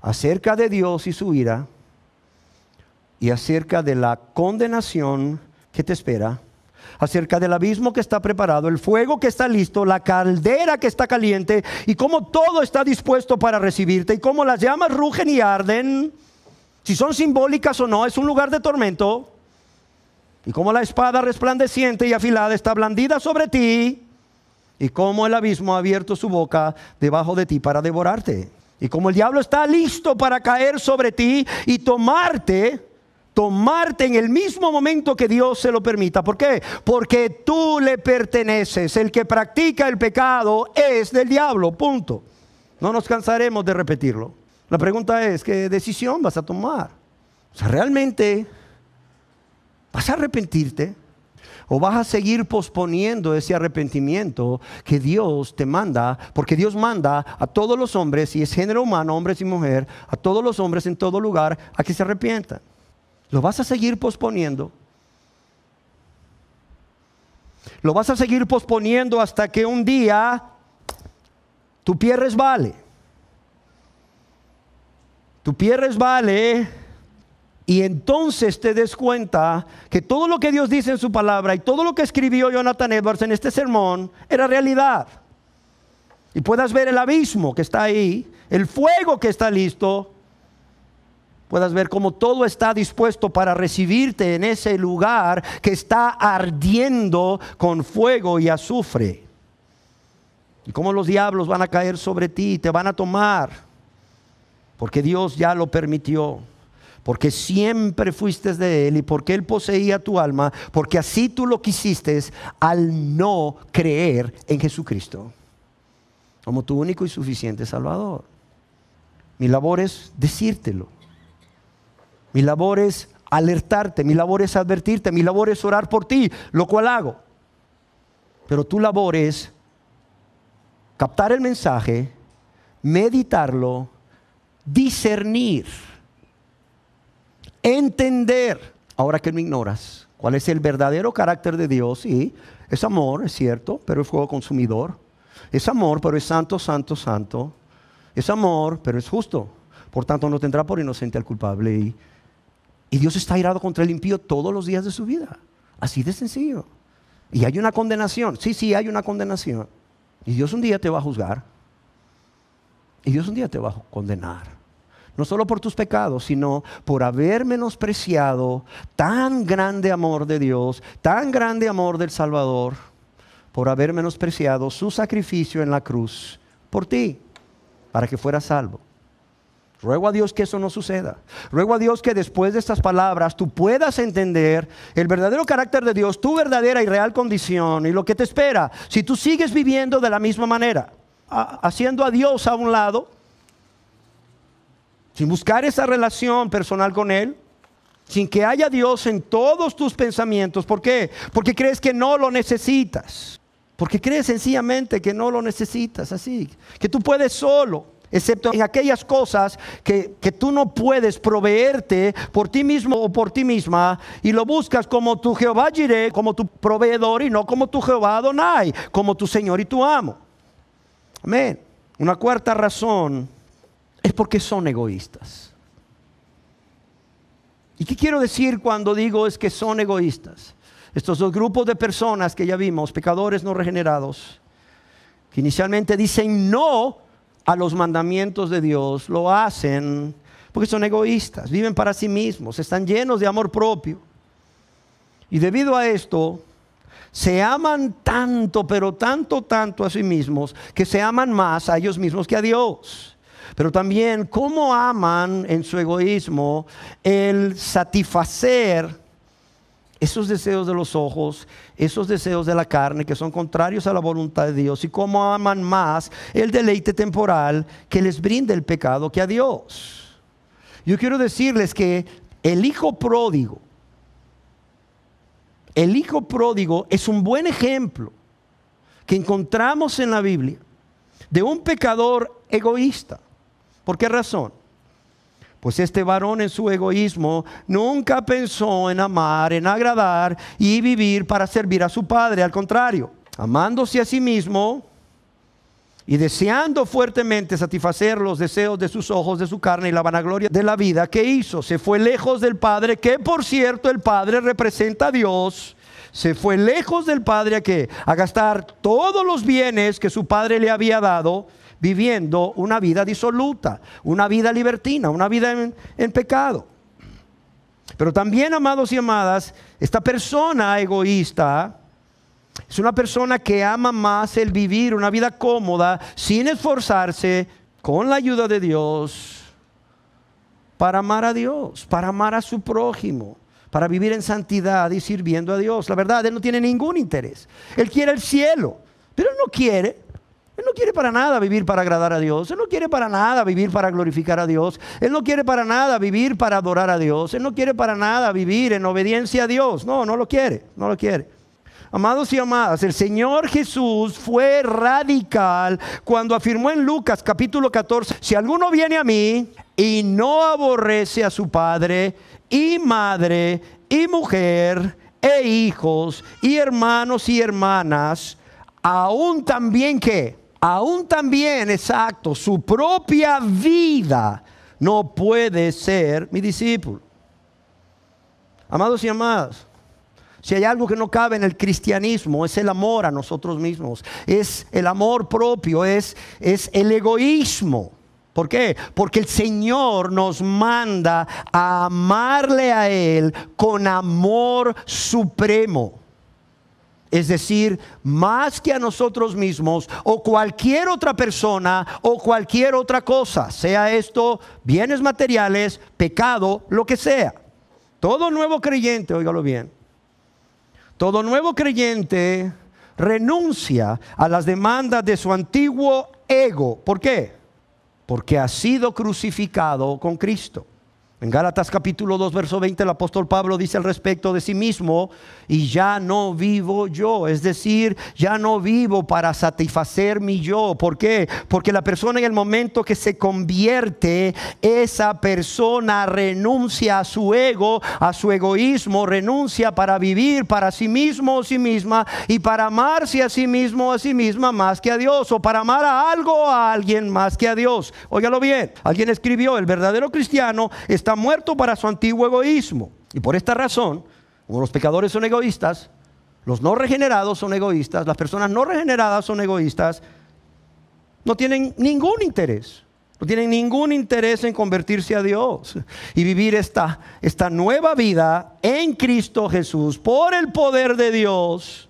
Speaker 1: acerca de Dios y su ira, y acerca de la condenación que te espera, acerca del abismo que está preparado, el fuego que está listo, la caldera que está caliente, y cómo todo está dispuesto para recibirte, y cómo las llamas rugen y arden, si son simbólicas o no, es un lugar de tormento, y cómo la espada resplandeciente y afilada está blandida sobre ti, y cómo el abismo ha abierto su boca debajo de ti para devorarte. Y como el diablo está listo para caer sobre ti y tomarte en el mismo momento que Dios se lo permita. ¿Por qué? Porque tú le perteneces. El que practica el pecado es del diablo, punto. No nos cansaremos de repetirlo. La pregunta es, ¿qué decisión vas a tomar? O sea, ¿realmente vas a arrepentirte? ¿O vas a seguir posponiendo ese arrepentimiento que Dios te manda? Porque Dios manda a todos los hombres, y es género humano, hombres y mujeres, a todos los hombres en todo lugar, a que se arrepientan. ¿Lo vas a seguir posponiendo? ¿Lo vas a seguir posponiendo hasta que un día tu pie resbale? Tu pie resbale y entonces te des cuenta que todo lo que Dios dice en su palabra y todo lo que escribió Jonathan Edwards en este sermón era realidad. Y puedas ver el abismo que está ahí, el fuego que está listo. Puedas ver cómo todo está dispuesto para recibirte en ese lugar que está ardiendo con fuego y azufre. Y cómo los diablos van a caer sobre ti y te van a tomar. Porque Dios ya lo permitió. Porque siempre fuiste de Él y porque Él poseía tu alma, porque así tú lo quisiste al no creer en Jesucristo como tu único y suficiente Salvador. Mi labor es decírtelo. Mi labor es alertarte, mi labor es advertirte, mi labor es orar por ti, lo cual hago. Pero tu labor es captar el mensaje, meditarlo, discernir, entender, ahora que no ignoras, cuál es el verdadero carácter de Dios. Sí, es amor, es cierto, pero es fuego consumidor. Es amor, pero es santo, santo, santo. Es amor, pero es justo. Por tanto, no tendrá por inocente al culpable. Y Dios está airado contra el impío todos los días de su vida. Así de sencillo. Y hay una condenación. Sí, hay una condenación. Y Dios un día te va a juzgar. Y Dios un día te va a condenar. No solo por tus pecados, sino por haber menospreciado tan grande amor de Dios, tan grande amor del Salvador, por haber menospreciado su sacrificio en la cruz por ti, para que fueras salvo. Ruego a Dios que eso no suceda. Ruego a Dios que después de estas palabras tú puedas entender el verdadero carácter de Dios, tu verdadera y real condición y lo que te espera si tú sigues viviendo de la misma manera, haciendo a Dios a un lado, sin buscar esa relación personal con Él, sin que haya Dios en todos tus pensamientos. ¿Por qué? Porque crees que no lo necesitas. Porque crees sencillamente que no lo necesitas, así. Que tú puedes solo, excepto en aquellas cosas que tú no puedes proveerte por ti mismo o por ti misma. Y lo buscas como tu Jehová Jireh, como tu proveedor, y no como tu Jehová Adonai, como tu Señor y tu amo. Amén. Una cuarta razón es porque son egoístas. ¿Y qué quiero decir cuando digo es que son egoístas? Estos dos grupos de personas que ya vimos, pecadores no regenerados, que inicialmente dicen no a los mandamientos de Dios, lo hacen porque son egoístas, viven para sí mismos, están llenos de amor propio. Y debido a esto, se aman tanto, pero tanto a sí mismos, que se aman más a ellos mismos que a Dios. Pero también cómo aman en su egoísmo el satisfacer esos deseos de los ojos, esos deseos de la carne que son contrarios a la voluntad de Dios, y cómo aman más el deleite temporal que les brinda el pecado que a Dios. Yo quiero decirles que el hijo pródigo es un buen ejemplo que encontramos en la Biblia de un pecador egoísta. ¿Por qué razón? Pues este varón en su egoísmo nunca pensó en amar, en agradar y vivir para servir a su padre. Al contrario, amándose a sí mismo y deseando fuertemente satisfacer los deseos de sus ojos, de su carne y la vanagloria de la vida, ¿qué hizo? Se fue lejos del Padre, que por cierto el Padre representa a Dios. Se fue lejos del Padre ¿a qué? A gastar todos los bienes que su Padre le había dado, viviendo una vida disoluta, una vida libertina, una vida en pecado. Pero también, amados y amadas, esta persona egoísta es una persona que ama más el vivir una vida cómoda, sin esforzarse, con la ayuda de Dios, para amar a Dios, para amar a su prójimo, para vivir en santidad y sirviendo a Dios. La verdad, él no tiene ningún interés. Él quiere el cielo, pero él no quiere para nada vivir para agradar a Dios. Él no quiere para nada vivir para glorificar a Dios. Él no quiere para nada vivir para adorar a Dios. Él no quiere para nada vivir en obediencia a Dios. No lo quiere. Amados y amadas, el Señor Jesús fue radical cuando afirmó en Lucas capítulo 14, si alguno viene a mí y no aborrece a su padre y madre y mujer e hijos y hermanos y hermanas, aún también exacto, su propia vida, no puede ser mi discípulo. Amados y amadas, si hay algo que no cabe en el cristianismo, es el amor a nosotros mismos, es el amor propio, es el egoísmo. ¿Por qué? Porque el Señor nos manda a amarle a Él con amor supremo. Es decir, más que a nosotros mismos o cualquier otra persona o cualquier otra cosa, sea esto bienes materiales, pecado, lo que sea. Todo nuevo creyente, óigalo bien, todo nuevo creyente renuncia a las demandas de su antiguo ego. ¿Por qué? Porque ha sido crucificado con Cristo. En Gálatas capítulo 2 verso 20 el apóstol Pablo dice al respecto de sí mismo: y ya no vivo yo, es decir, ya no vivo para satisfacer mi yo. ¿Por qué? Porque la persona en el momento que se convierte, esa persona renuncia a su ego, a su egoísmo, renuncia para vivir para sí mismo o sí misma y para amarse a sí mismo o a sí misma más que a Dios, o para amar a algo o a alguien más que a Dios. Óigalo bien, alguien escribió: el verdadero cristiano está muerto para su antiguo egoísmo. Y por esta razón, como los pecadores son egoístas, los no regenerados son egoístas, las personas no regeneradas son egoístas, no tienen ningún interés. No tienen ningún interés en convertirse a Dios y vivir esta nueva vida en Cristo Jesús por el poder de Dios,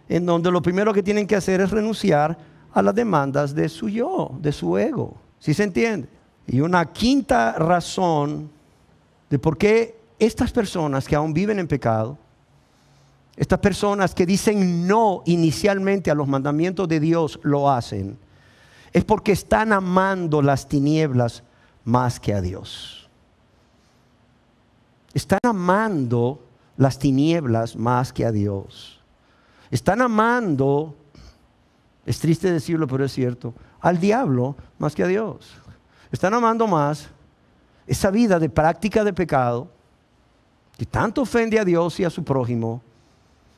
Speaker 1: en donde lo primero que tienen que hacer es renunciar a las demandas de su yo, de su ego. ¿Sí se entiende? Y una quinta razón de por qué estas personas que aún viven en pecado, estas personas que dicen no inicialmente a los mandamientos de Dios, lo hacen, es porque están amando las tinieblas más que a Dios. Están amando las tinieblas más que a Dios. Están amando, es triste decirlo, pero es cierto, al diablo más que a Dios. Están amando más esa vida de práctica de pecado que tanto ofende a Dios y a su prójimo,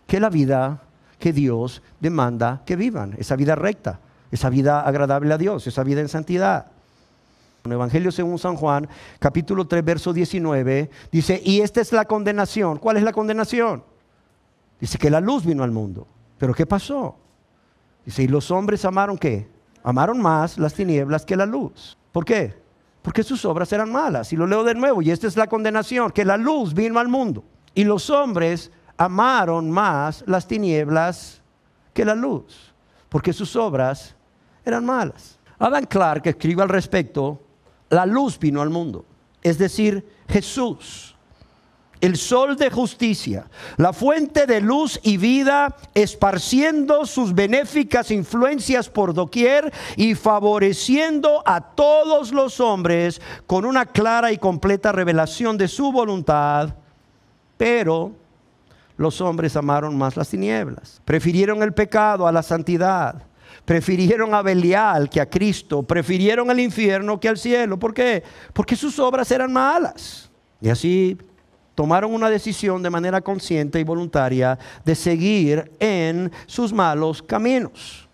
Speaker 1: que la vida que Dios demanda que vivan, esa vida recta, esa vida agradable a Dios, esa vida en santidad. En el Evangelio según San Juan, capítulo 3, verso 19, dice: y esta es la condenación. ¿Cuál es la condenación? Dice que la luz vino al mundo. ¿Pero qué pasó? Dice: y los hombres amaron ¿qué? Amaron más las tinieblas que la luz. ¿Por qué? Porque sus obras eran malas. Y lo leo de nuevo: y esta es la condenación, que la luz vino al mundo, y los hombres amaron más las tinieblas que la luz, porque sus obras eran malas. Adam Clarke escribe al respecto: la luz vino al mundo, es decir, Jesús. el sol de justicia, la fuente de luz y vida, esparciendo sus benéficas influencias por doquier y favoreciendo a todos los hombres con una clara y completa revelación de su voluntad. Pero los hombres amaron más las tinieblas, prefirieron el pecado a la santidad, prefirieron a Belial que a Cristo, prefirieron el infierno que al cielo. ¿Por qué? Porque sus obras eran malas. Y así tomaron una decisión de manera consciente y voluntaria de seguir en sus malos caminos,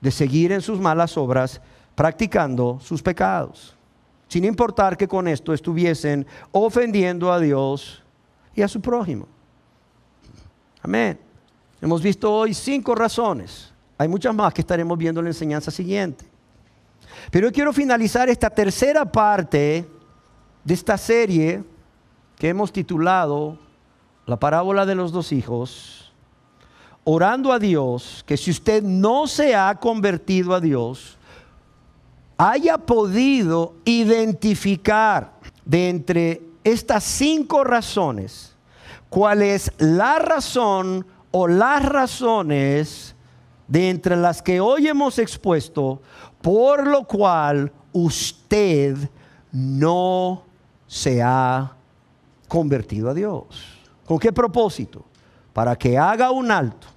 Speaker 1: de seguir en sus malas obras, practicando sus pecados, sin importar que con esto estuviesen ofendiendo a Dios y a su prójimo. Amén. Hemos visto hoy 5 razones. Hay muchas más que estaremos viendo en la enseñanza siguiente. Pero yo quiero finalizar esta tercera parte de esta serie que hemos titulado La parábola de los 2 hijos, orando a Dios que si usted no se ha convertido a Dios, haya podido identificar de entre estas 5 razones cuál es la razón o las razones de entre las que hoy hemos expuesto, por lo cual usted no se ha convertido a Dios. ¿Con qué propósito? Para que haga un alto.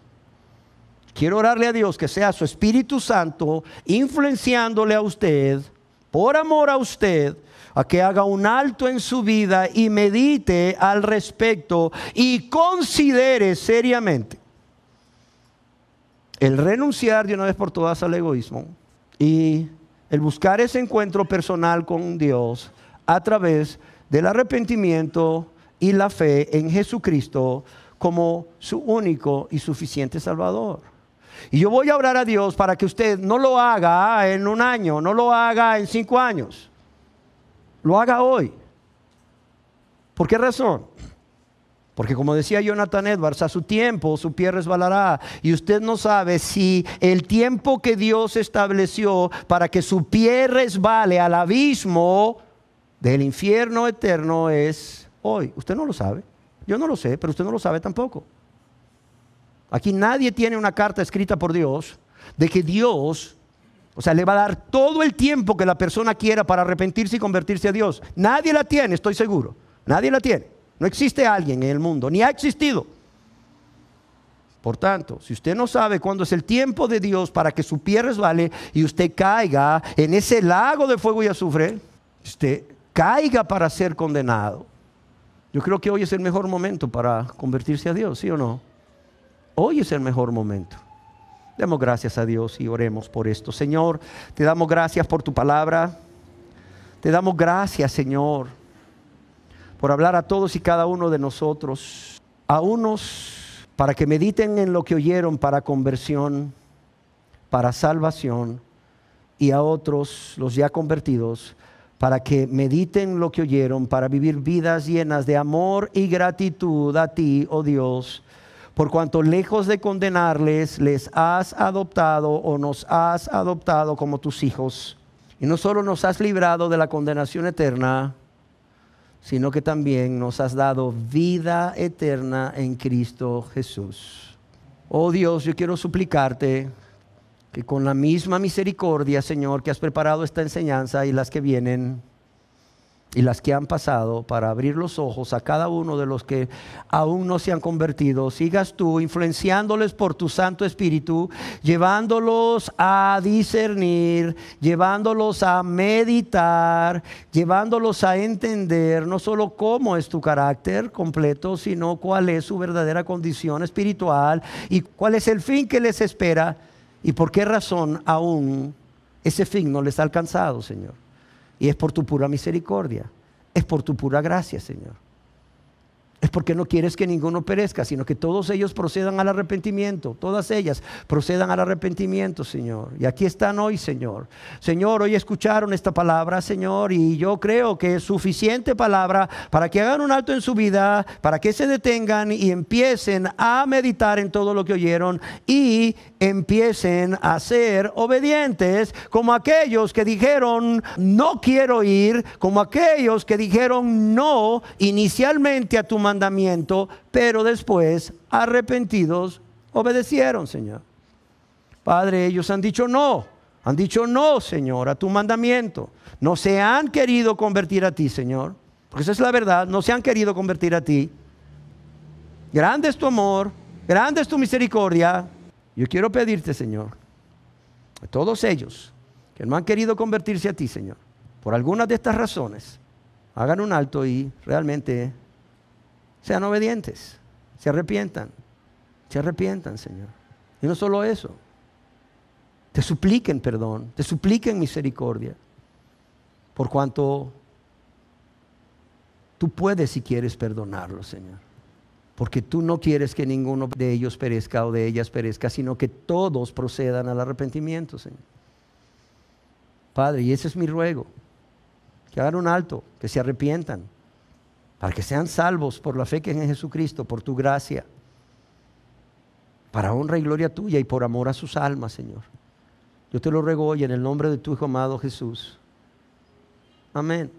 Speaker 1: Quiero orarle a Dios que sea su Espíritu Santo influenciándole a usted, por amor a usted, a que haga un alto en su vida y medite al respecto y considere seriamente el renunciar de una vez por todas al egoísmo y el buscar ese encuentro personal con Dios a través del arrepentimiento y la fe en Jesucristo como su único y suficiente Salvador. Y yo voy a orar a Dios para que usted no lo haga en un año, no lo haga en 5 años, lo haga hoy. ¿Por qué razón? Porque como decía Jonathan Edwards, a su tiempo su pie resbalará, y usted no sabe si el tiempo que Dios estableció para que su pie resbale al abismo del infierno eterno es hoy. Usted no lo sabe, yo no lo sé, pero usted no lo sabe tampoco. Aquí nadie tiene una carta escrita por Dios de que Dios, o sea, le va a dar todo el tiempo que la persona quiera para arrepentirse y convertirse a Dios. Nadie la tiene, estoy seguro. Nadie la tiene. No existe alguien en el mundo, ni ha existido. Por tanto, si usted no sabe cuándo es el tiempo de Dios para que su pie resbale y usted caiga en ese lago de fuego y azufre, usted caiga para ser condenado, yo creo que hoy es el mejor momento para convertirse a Dios, ¿sí o no? Hoy es el mejor momento. Demos gracias a Dios y oremos por esto. Señor, te damos gracias por tu palabra. Te damos gracias, Señor, por hablar a todos y cada uno de nosotros. A unos para que mediten en lo que oyeron para conversión, para salvación, y a otros, los ya convertidos, para que mediten lo que oyeron para vivir vidas llenas de amor y gratitud a ti, oh Dios, por cuanto lejos de condenarles, les has adoptado o nos has adoptado como tus hijos. Y no solo nos has librado de la condenación eterna, sino que también nos has dado vida eterna en Cristo Jesús. Oh Dios, yo quiero suplicarte que con la misma misericordia, Señor, que has preparado esta enseñanza y las que vienen, y las que han pasado, para abrir los ojos a cada uno de los que aún no se han convertido, sigas tú influenciándoles por tu Santo Espíritu, llevándolos a discernir, llevándolos a meditar, llevándolos a entender no solo cómo es tu carácter completo, sino cuál es su verdadera condición espiritual y cuál es el fin que les espera y por qué razón aún ese fin no les ha alcanzado, Señor. Y es por tu pura misericordia, es por tu pura gracia, Señor. es porque no quieres que ninguno perezca, sino que todos ellos procedan al arrepentimiento. Todas ellas procedan al arrepentimiento, Señor. Y aquí están hoy, Señor. Señor, hoy escucharon esta palabra, Señor, y yo creo que es suficiente palabra para que hagan un alto en su vida, para que se detengan y empiecen a meditar en todo lo que oyeron y empiecen a ser obedientes, como aquellos que dijeron no quiero ir, como aquellos que dijeron no inicialmente a tu mandamiento, pero después arrepentidos obedecieron, Señor. Padre, ellos han dicho no, Señor, a tu mandamiento. No se han querido convertir a ti, Señor, porque esa es la verdad. No se han querido convertir a ti. Grande es tu amor, grande es tu misericordia. Yo quiero pedirte, Señor, a todos ellos que no han querido convertirse a ti, Señor, por algunas de estas razones, hagan un alto y realmente sean obedientes, se arrepientan, Señor. Y no solo eso, te supliquen perdón, te supliquen misericordia, por cuanto tú puedes si quieres perdonarlos, Señor. Porque tú no quieres que ninguno de ellos perezca o de ellas perezca, sino que todos procedan al arrepentimiento, Señor. Padre, y ese es mi ruego, que hagan un alto, que se arrepientan, para que sean salvos por la fe que es en Jesucristo, por tu gracia, para honra y gloria tuya y por amor a sus almas, Señor. Yo te lo ruego hoy en el nombre de tu Hijo amado Jesús. Amén.